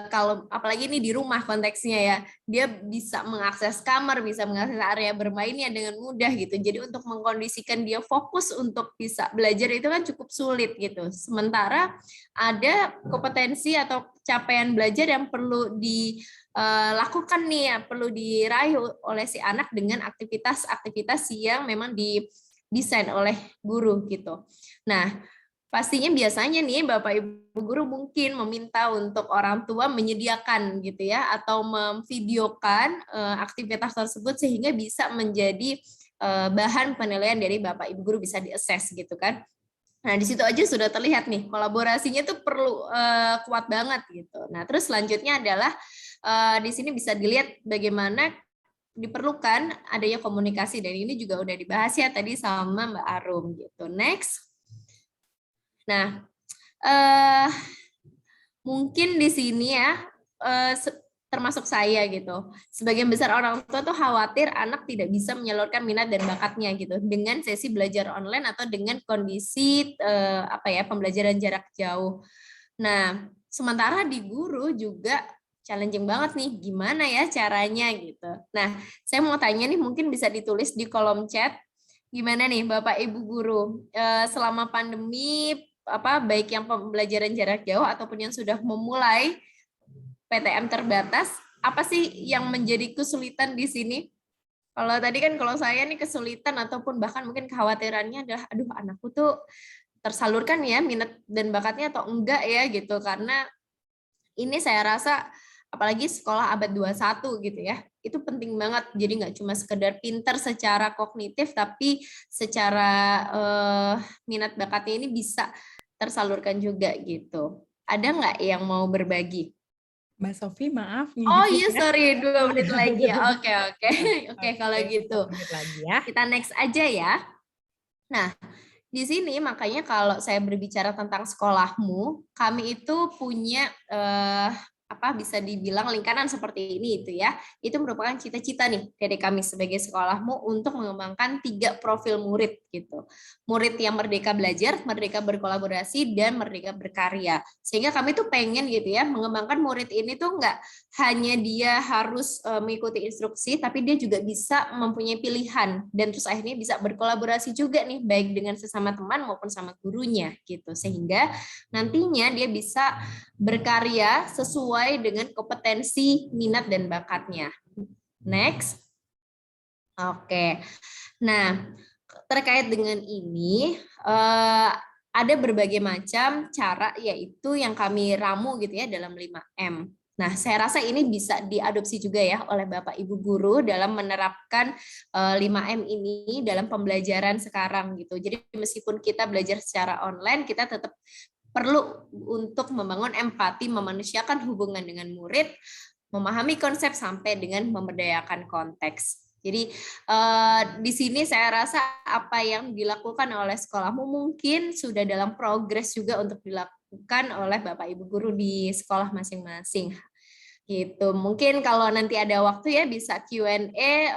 Kalau apalagi ini di rumah konteksnya ya, dia bisa mengakses kamar, bisa mengakses area bermainnya dengan mudah gitu. Jadi untuk mengkondisikan dia fokus untuk bisa belajar itu kan cukup sulit gitu. Sementara ada kompetensi atau capaian belajar yang perlu dilakukan nih ya, perlu diraih oleh si anak dengan aktivitas-aktivitas yang memang didesain oleh guru gitu. Nah, pastinya biasanya nih Bapak Ibu guru mungkin meminta untuk orang tua menyediakan gitu ya, atau memvideokan aktivitas tersebut sehingga bisa menjadi bahan penilaian dari Bapak Ibu guru, bisa diakses gitu kan. Nah, di situ aja sudah terlihat nih kolaborasinya tuh perlu kuat banget gitu. Nah, terus selanjutnya adalah di sini bisa dilihat bagaimana diperlukan adanya komunikasi, dan ini juga udah dibahas ya tadi sama Mbak Arum gitu. Next. Nah, mungkin di sini ya termasuk saya gitu. Sebagian besar orang tua tuh khawatir anak tidak bisa menyalurkan minat dan bakatnya gitu dengan sesi belajar online atau dengan kondisi pembelajaran jarak jauh. Nah, sementara di guru juga challenging banget nih, gimana ya caranya gitu. Nah, saya mau tanya nih, mungkin bisa ditulis di kolom chat, gimana nih Bapak Ibu guru, selama pandemi, baik yang pembelajaran jarak jauh ataupun yang sudah memulai PTM terbatas, apa sih yang menjadi kesulitan di sini? Kalau tadi kan kalau saya nih kesulitan ataupun bahkan mungkin kekhawatirannya adalah, aduh anakku tuh tersalurkan ya minat dan bakatnya atau enggak ya gitu, karena ini saya rasa apalagi sekolah abad 21 gitu ya, itu penting banget. Jadi nggak cuma sekedar pinter secara kognitif, tapi secara minat bakatnya ini bisa tersalurkan juga gitu. Ada nggak yang mau berbagi? Mbak Sofi, maaf. Oh iya, sorry, 2 menit lagi ya. Oke, kalau gitu. 2 menit lagi ya. Kita next aja ya. Nah, di sini makanya kalau saya berbicara tentang sekolahmu, kami itu punya bisa dibilang lingkaran seperti ini itu ya. Itu merupakan cita-cita nih dari kami sebagai sekolahmu untuk mengembangkan 3 profil murid gitu. Murid yang merdeka belajar, merdeka berkolaborasi, dan merdeka berkarya. Sehingga kami tuh pengen gitu ya mengembangkan murid ini tuh nggak hanya dia harus mengikuti instruksi, tapi dia juga bisa mempunyai pilihan dan terus akhirnya bisa berkolaborasi juga nih baik dengan sesama teman maupun sama gurunya gitu. Sehingga nantinya dia bisa berkarya sesuai dengan kompetensi, minat, dan bakatnya. Next. Oke. Nah, terkait dengan ini, ada berbagai macam cara yaitu yang kami ramu gitu ya dalam 5M. Nah, saya rasa ini bisa diadopsi juga ya oleh Bapak Ibu guru dalam menerapkan 5M ini dalam pembelajaran sekarang gitu. Jadi meskipun kita belajar secara online, kita tetap perlu untuk membangun empati, memanusiakan hubungan dengan murid, memahami konsep sampai dengan memberdayakan konteks. Jadi di sini saya rasa apa yang dilakukan oleh sekolahmu mungkin sudah dalam progres juga untuk dilakukan oleh Bapak Ibu guru di sekolah masing-masing. Gitu. Mungkin kalau nanti ada waktu ya bisa Q&A,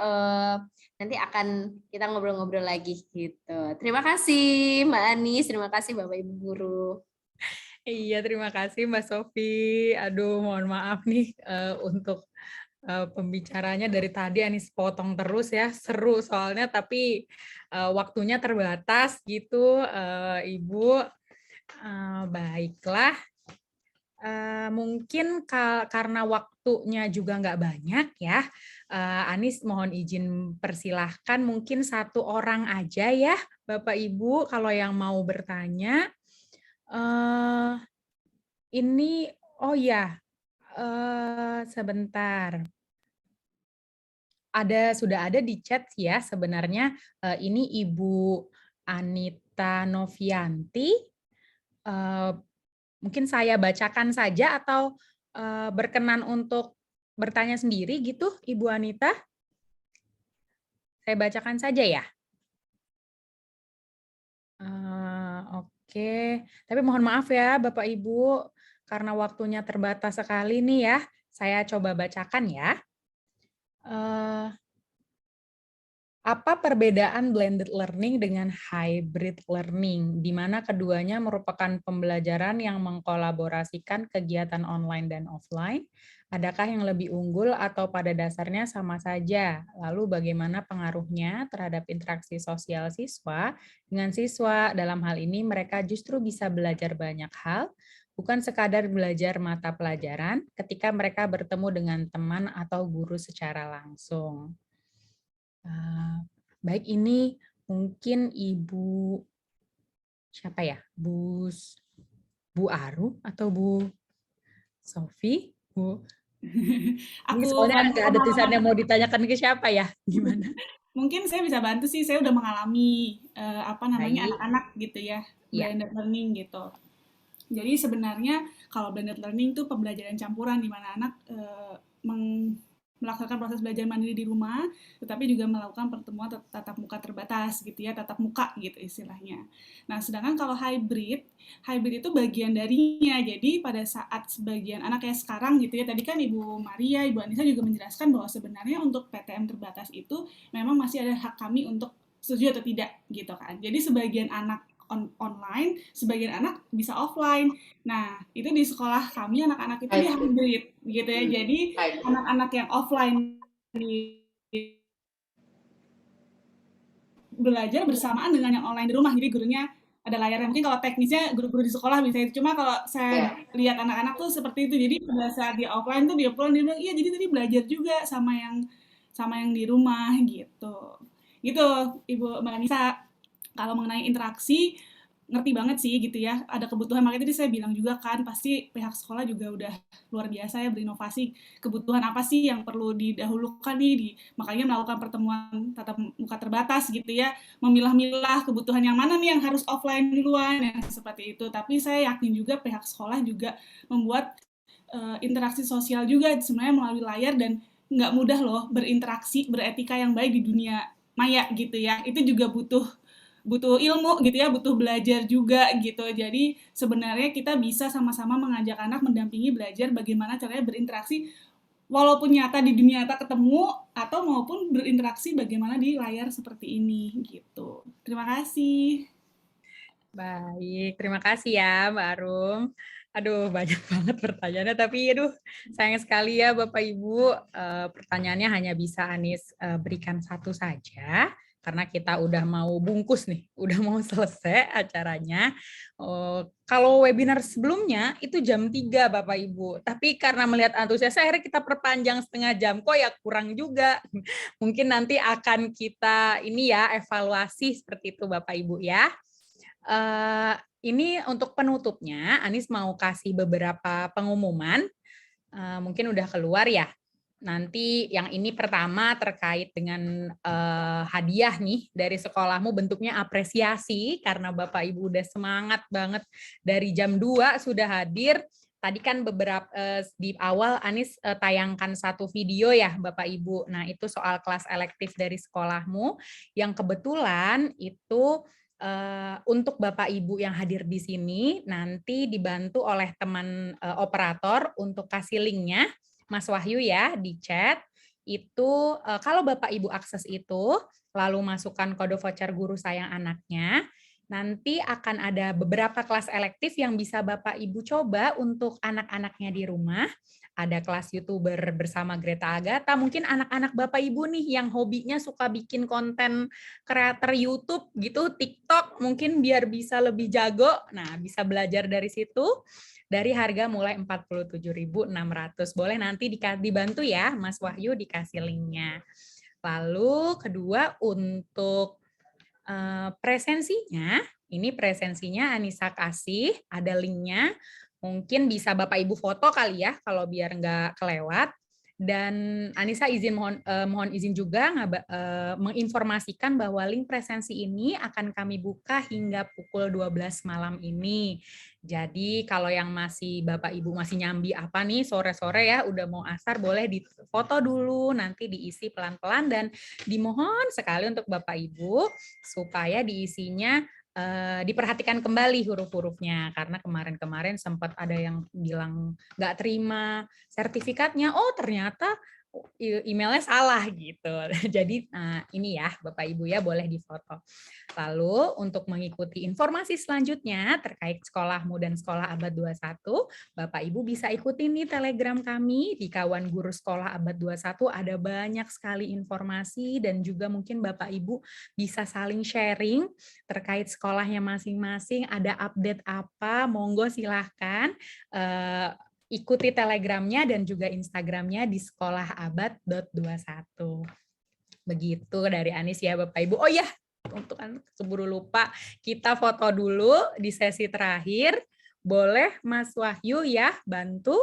nanti akan kita ngobrol-ngobrol lagi gitu. Terima kasih Mbak Anis, terima kasih Bapak Ibu guru. Iya, terima kasih Mbak Sofi. Aduh, mohon maaf nih untuk pembicaranya dari tadi Anis potong terus ya, seru soalnya tapi waktunya terbatas gitu, Ibu. Baiklah, mungkin karena waktunya juga nggak banyak ya, Anis mohon izin persilahkan mungkin 1 orang aja ya, Bapak Ibu kalau yang mau bertanya. Ini, oh ya, sebentar. Sudah ada di chat ya sebenarnya, ini Ibu Anita Novianti. Mungkin saya bacakan saja atau berkenan untuk bertanya sendiri gitu, Ibu Anita? Saya bacakan saja ya? Oke, tapi mohon maaf ya Bapak Ibu, karena waktunya terbatas sekali nih ya, saya coba bacakan ya. Apa perbedaan blended learning dengan hybrid learning, di mana keduanya merupakan pembelajaran yang mengkolaborasikan kegiatan online dan offline? Adakah yang lebih unggul atau pada dasarnya sama saja? Lalu bagaimana pengaruhnya terhadap interaksi sosial siswa dengan siswa? Dalam hal ini mereka justru bisa belajar banyak hal, bukan sekadar belajar mata pelajaran ketika mereka bertemu dengan teman atau guru secara langsung. Baik, ini mungkin Ibu siapa ya? Bu Aru atau Bu Sofi? Bu. Ini soalnya nggak ada tulisan yang mau ditanyakan ke siapa ya? Gimana? Mungkin saya bisa bantu sih, saya udah mengalami anak-anak gitu ya, blended learning gitu. Jadi sebenarnya kalau blended learning itu pembelajaran campuran di mana anak melaksanakan proses belajar mandiri di rumah, tetapi juga melakukan pertemuan tatap muka terbatas gitu ya, tatap muka gitu istilahnya. Nah, sedangkan kalau hybrid itu bagian darinya. Jadi pada saat sebagian anak kayak sekarang gitu ya, tadi kan Ibu Maria, Ibu Anissa juga menjelaskan bahwa sebenarnya untuk PTM terbatas itu memang masih ada hak kami untuk setuju atau tidak gitu kan. Jadi sebagian anak online, sebagian anak bisa offline. Nah, itu di sekolah kami anak-anak itu di hybrid gitu ya. Jadi anak-anak yang offline di belajar bersamaan dengan yang online di rumah. Jadi gurunya ada layarnya. Mungkin kalau teknisnya guru-guru di sekolah bisa itu. Cuma kalau saya lihat anak-anak tuh seperti itu. Jadi pada saat dia offline tuh dia pulang dia bilang, iya jadi tadi belajar juga sama yang di rumah gitu. Gitu Ibu Mbak Nisa. Kalau mengenai interaksi, ngerti banget sih gitu ya, ada kebutuhan, makanya tadi saya bilang juga kan, pasti pihak sekolah juga udah luar biasa ya berinovasi, kebutuhan apa sih yang perlu didahulukan nih, makanya melakukan pertemuan tatap muka terbatas gitu ya, memilah-milah kebutuhan yang mana nih yang harus offline duluan, yang seperti itu. Tapi saya yakin juga pihak sekolah juga membuat interaksi sosial juga sebenarnya melalui layar, dan nggak mudah loh berinteraksi, beretika yang baik di dunia maya gitu ya, itu juga butuh ilmu gitu ya, butuh belajar juga gitu. Jadi sebenarnya kita bisa sama-sama mengajak anak mendampingi belajar bagaimana caranya berinteraksi walaupun nyata di dunia nyata ketemu, atau maupun berinteraksi bagaimana di layar seperti ini gitu. Terima kasih. Baik, terima kasih ya Mbak Arum. Aduh, banyak banget pertanyaannya, tapi aduh, sayang sekali ya Bapak Ibu, pertanyaannya hanya bisa Anis berikan satu saja, karena kita udah mau bungkus nih, udah mau selesai acaranya. Kalau webinar sebelumnya itu jam 3 Bapak Ibu, tapi karena melihat antusias akhirnya kita perpanjang setengah jam, kok ya kurang juga. Mungkin nanti akan kita ini ya evaluasi seperti itu Bapak Ibu ya. Ini untuk penutupnya, Anis mau kasih beberapa pengumuman, mungkin udah keluar ya. Nanti yang ini pertama terkait dengan hadiah nih dari sekolahmu, bentuknya apresiasi karena Bapak Ibu udah semangat banget dari jam 2 sudah hadir. Tadi kan beberapa di awal Anis tayangkan satu video ya Bapak Ibu. Nah, itu soal kelas elektif dari sekolahmu yang kebetulan itu untuk Bapak Ibu yang hadir di sini nanti dibantu oleh teman operator untuk kasih linknya. Mas Wahyu ya di chat itu kalau Bapak Ibu akses itu lalu masukkan kode voucher guru sayang anaknya, nanti akan ada beberapa kelas elektif yang bisa Bapak Ibu coba untuk anak-anaknya di rumah. Ada kelas YouTuber bersama Greta Agatha, mungkin anak-anak Bapak Ibu nih yang hobinya suka bikin konten kreator YouTube gitu, TikTok, mungkin biar bisa lebih jago. Nah, bisa belajar dari situ. Dari harga mulai 47.600. Boleh nanti dibantu ya, Mas Wahyu dikasih linknya. Lalu kedua untuk presensinya, ini presensinya Anissa kasih, ada linknya. Mungkin bisa Bapak Ibu foto kali ya, kalau biar nggak kelewat. Dan Anissa mohon izin juga menginformasikan bahwa link presensi ini akan kami buka hingga pukul 12 malam ini. Jadi kalau yang masih Bapak Ibu masih nyambi apa nih sore-sore ya udah mau asar, boleh difoto dulu, nanti diisi pelan-pelan, dan dimohon sekali untuk Bapak Ibu supaya diisinya diperhatikan kembali huruf-hurufnya, karena kemarin-kemarin sempat ada yang bilang nggak terima sertifikatnya, oh ternyata emailnya salah gitu. Jadi ini ya Bapak Ibu ya, boleh difoto. Lalu untuk mengikuti informasi selanjutnya terkait sekolahmu dan sekolah abad 21, Bapak Ibu bisa ikuti nih Telegram kami di Kawan Guru Sekolah Abad 21, ada banyak sekali informasi dan juga mungkin Bapak Ibu bisa saling sharing terkait sekolahnya masing-masing, ada update apa, monggo silahkan ikuti Telegramnya dan juga Instagramnya di sekolahabad.21. Begitu dari Anis ya Bapak Ibu. Oh ya, untuk keburu lupa, kita foto dulu di sesi terakhir. Boleh Mas Wahyu ya bantu?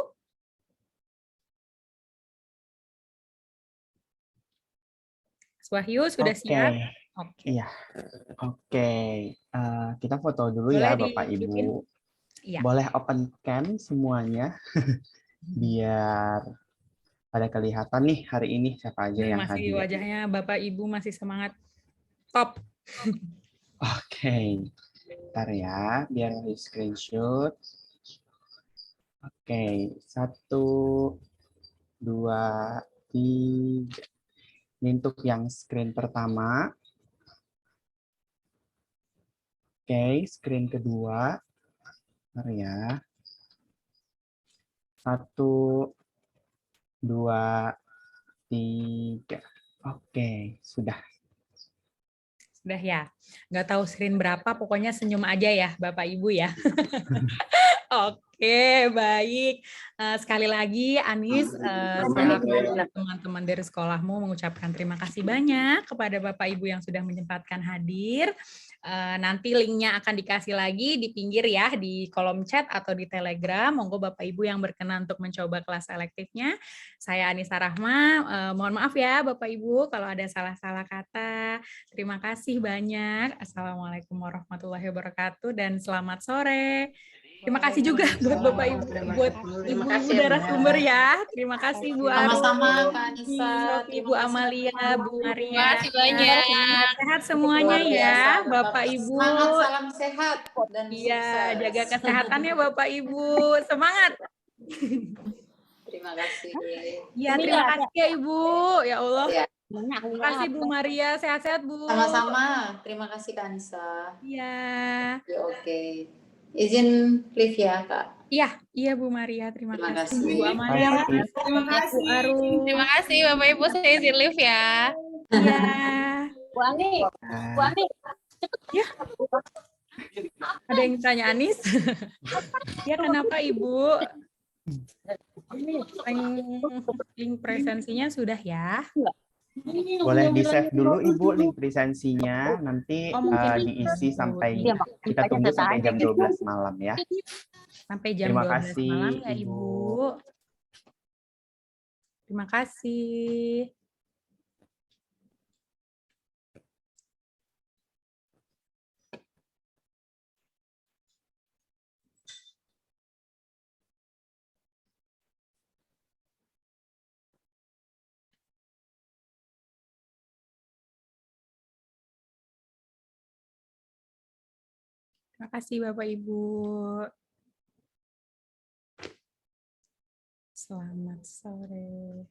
Mas Wahyu sudah siap? Oke. Iya. Oke. Kita foto dulu ya Bapak Ibu. Ya. Boleh open cam semuanya biar pada kelihatan nih hari ini siapa aja yang Masih hadir. wajahnya Bapak Ibu masih semangat. Top. Oke, bentar ya, biar di screenshot. Oke, 1, 2, 3. Ini untuk yang screen pertama. Oke, screen kedua. Bentar ya. 1, 2, 3. Oke, sudah. Sudah ya. Nggak tahu screen berapa, pokoknya senyum aja ya Bapak Ibu ya. Oke, baik. Sekali lagi Anis, teman-teman dari sekolahmu mengucapkan terima kasih banyak kepada Bapak Ibu yang sudah menyempatkan hadir. Nanti linknya akan dikasih lagi di pinggir ya, di kolom chat atau di Telegram. Monggo Bapak Ibu yang berkenan untuk mencoba kelas selektifnya. Saya Anissa Rahma, mohon maaf ya Bapak Ibu kalau ada salah-salah kata. Terima kasih banyak. Assalamualaikum warahmatullahi wabarakatuh dan selamat sore. Terima kasih juga buat Bapak Ibu, buat ibu-ibu narasumber ya. Terima kasih Bu Aru, Sama-sama Kak Anissa. Ibu Amalia, Bu Maria. Terima kasih banyak. Sehat semuanya Luar ya, biasa. Bapak Ibu. Semangat, salam sehat dan Iya, sukses. jaga kesehatannya Bapak Ibu. Semangat. Terima kasih. Iya, terima kasih ya Ibu. Ya Allah. Ya. Terima kasih Bu Maria, sehat-sehat Bu. Sama-sama. Terima kasih Kak Anissa. Iya. Oke. Izin live ya Kak. Iya Bu Maria, terima kasih. kasih. Bu Amalia, Terima kasih. Bu Aru. Terima kasih Bapak Ibu, saya izin live ya. Iya. Bu Ani, Bu Ani. Ya. Ada yang tanya Anis? Ya kenapa Ibu? Link presensinya sudah ya? Boleh di-save dulu Ibu link presensinya, nanti mungkin diisi sampai Iya, kita tunggu sampai jam 12 malam ya. Sampai jam Terima 12 kasih, malam ya Ibu. Ibu. Terima kasih. Terima kasih Bapak Ibu. Selamat sore.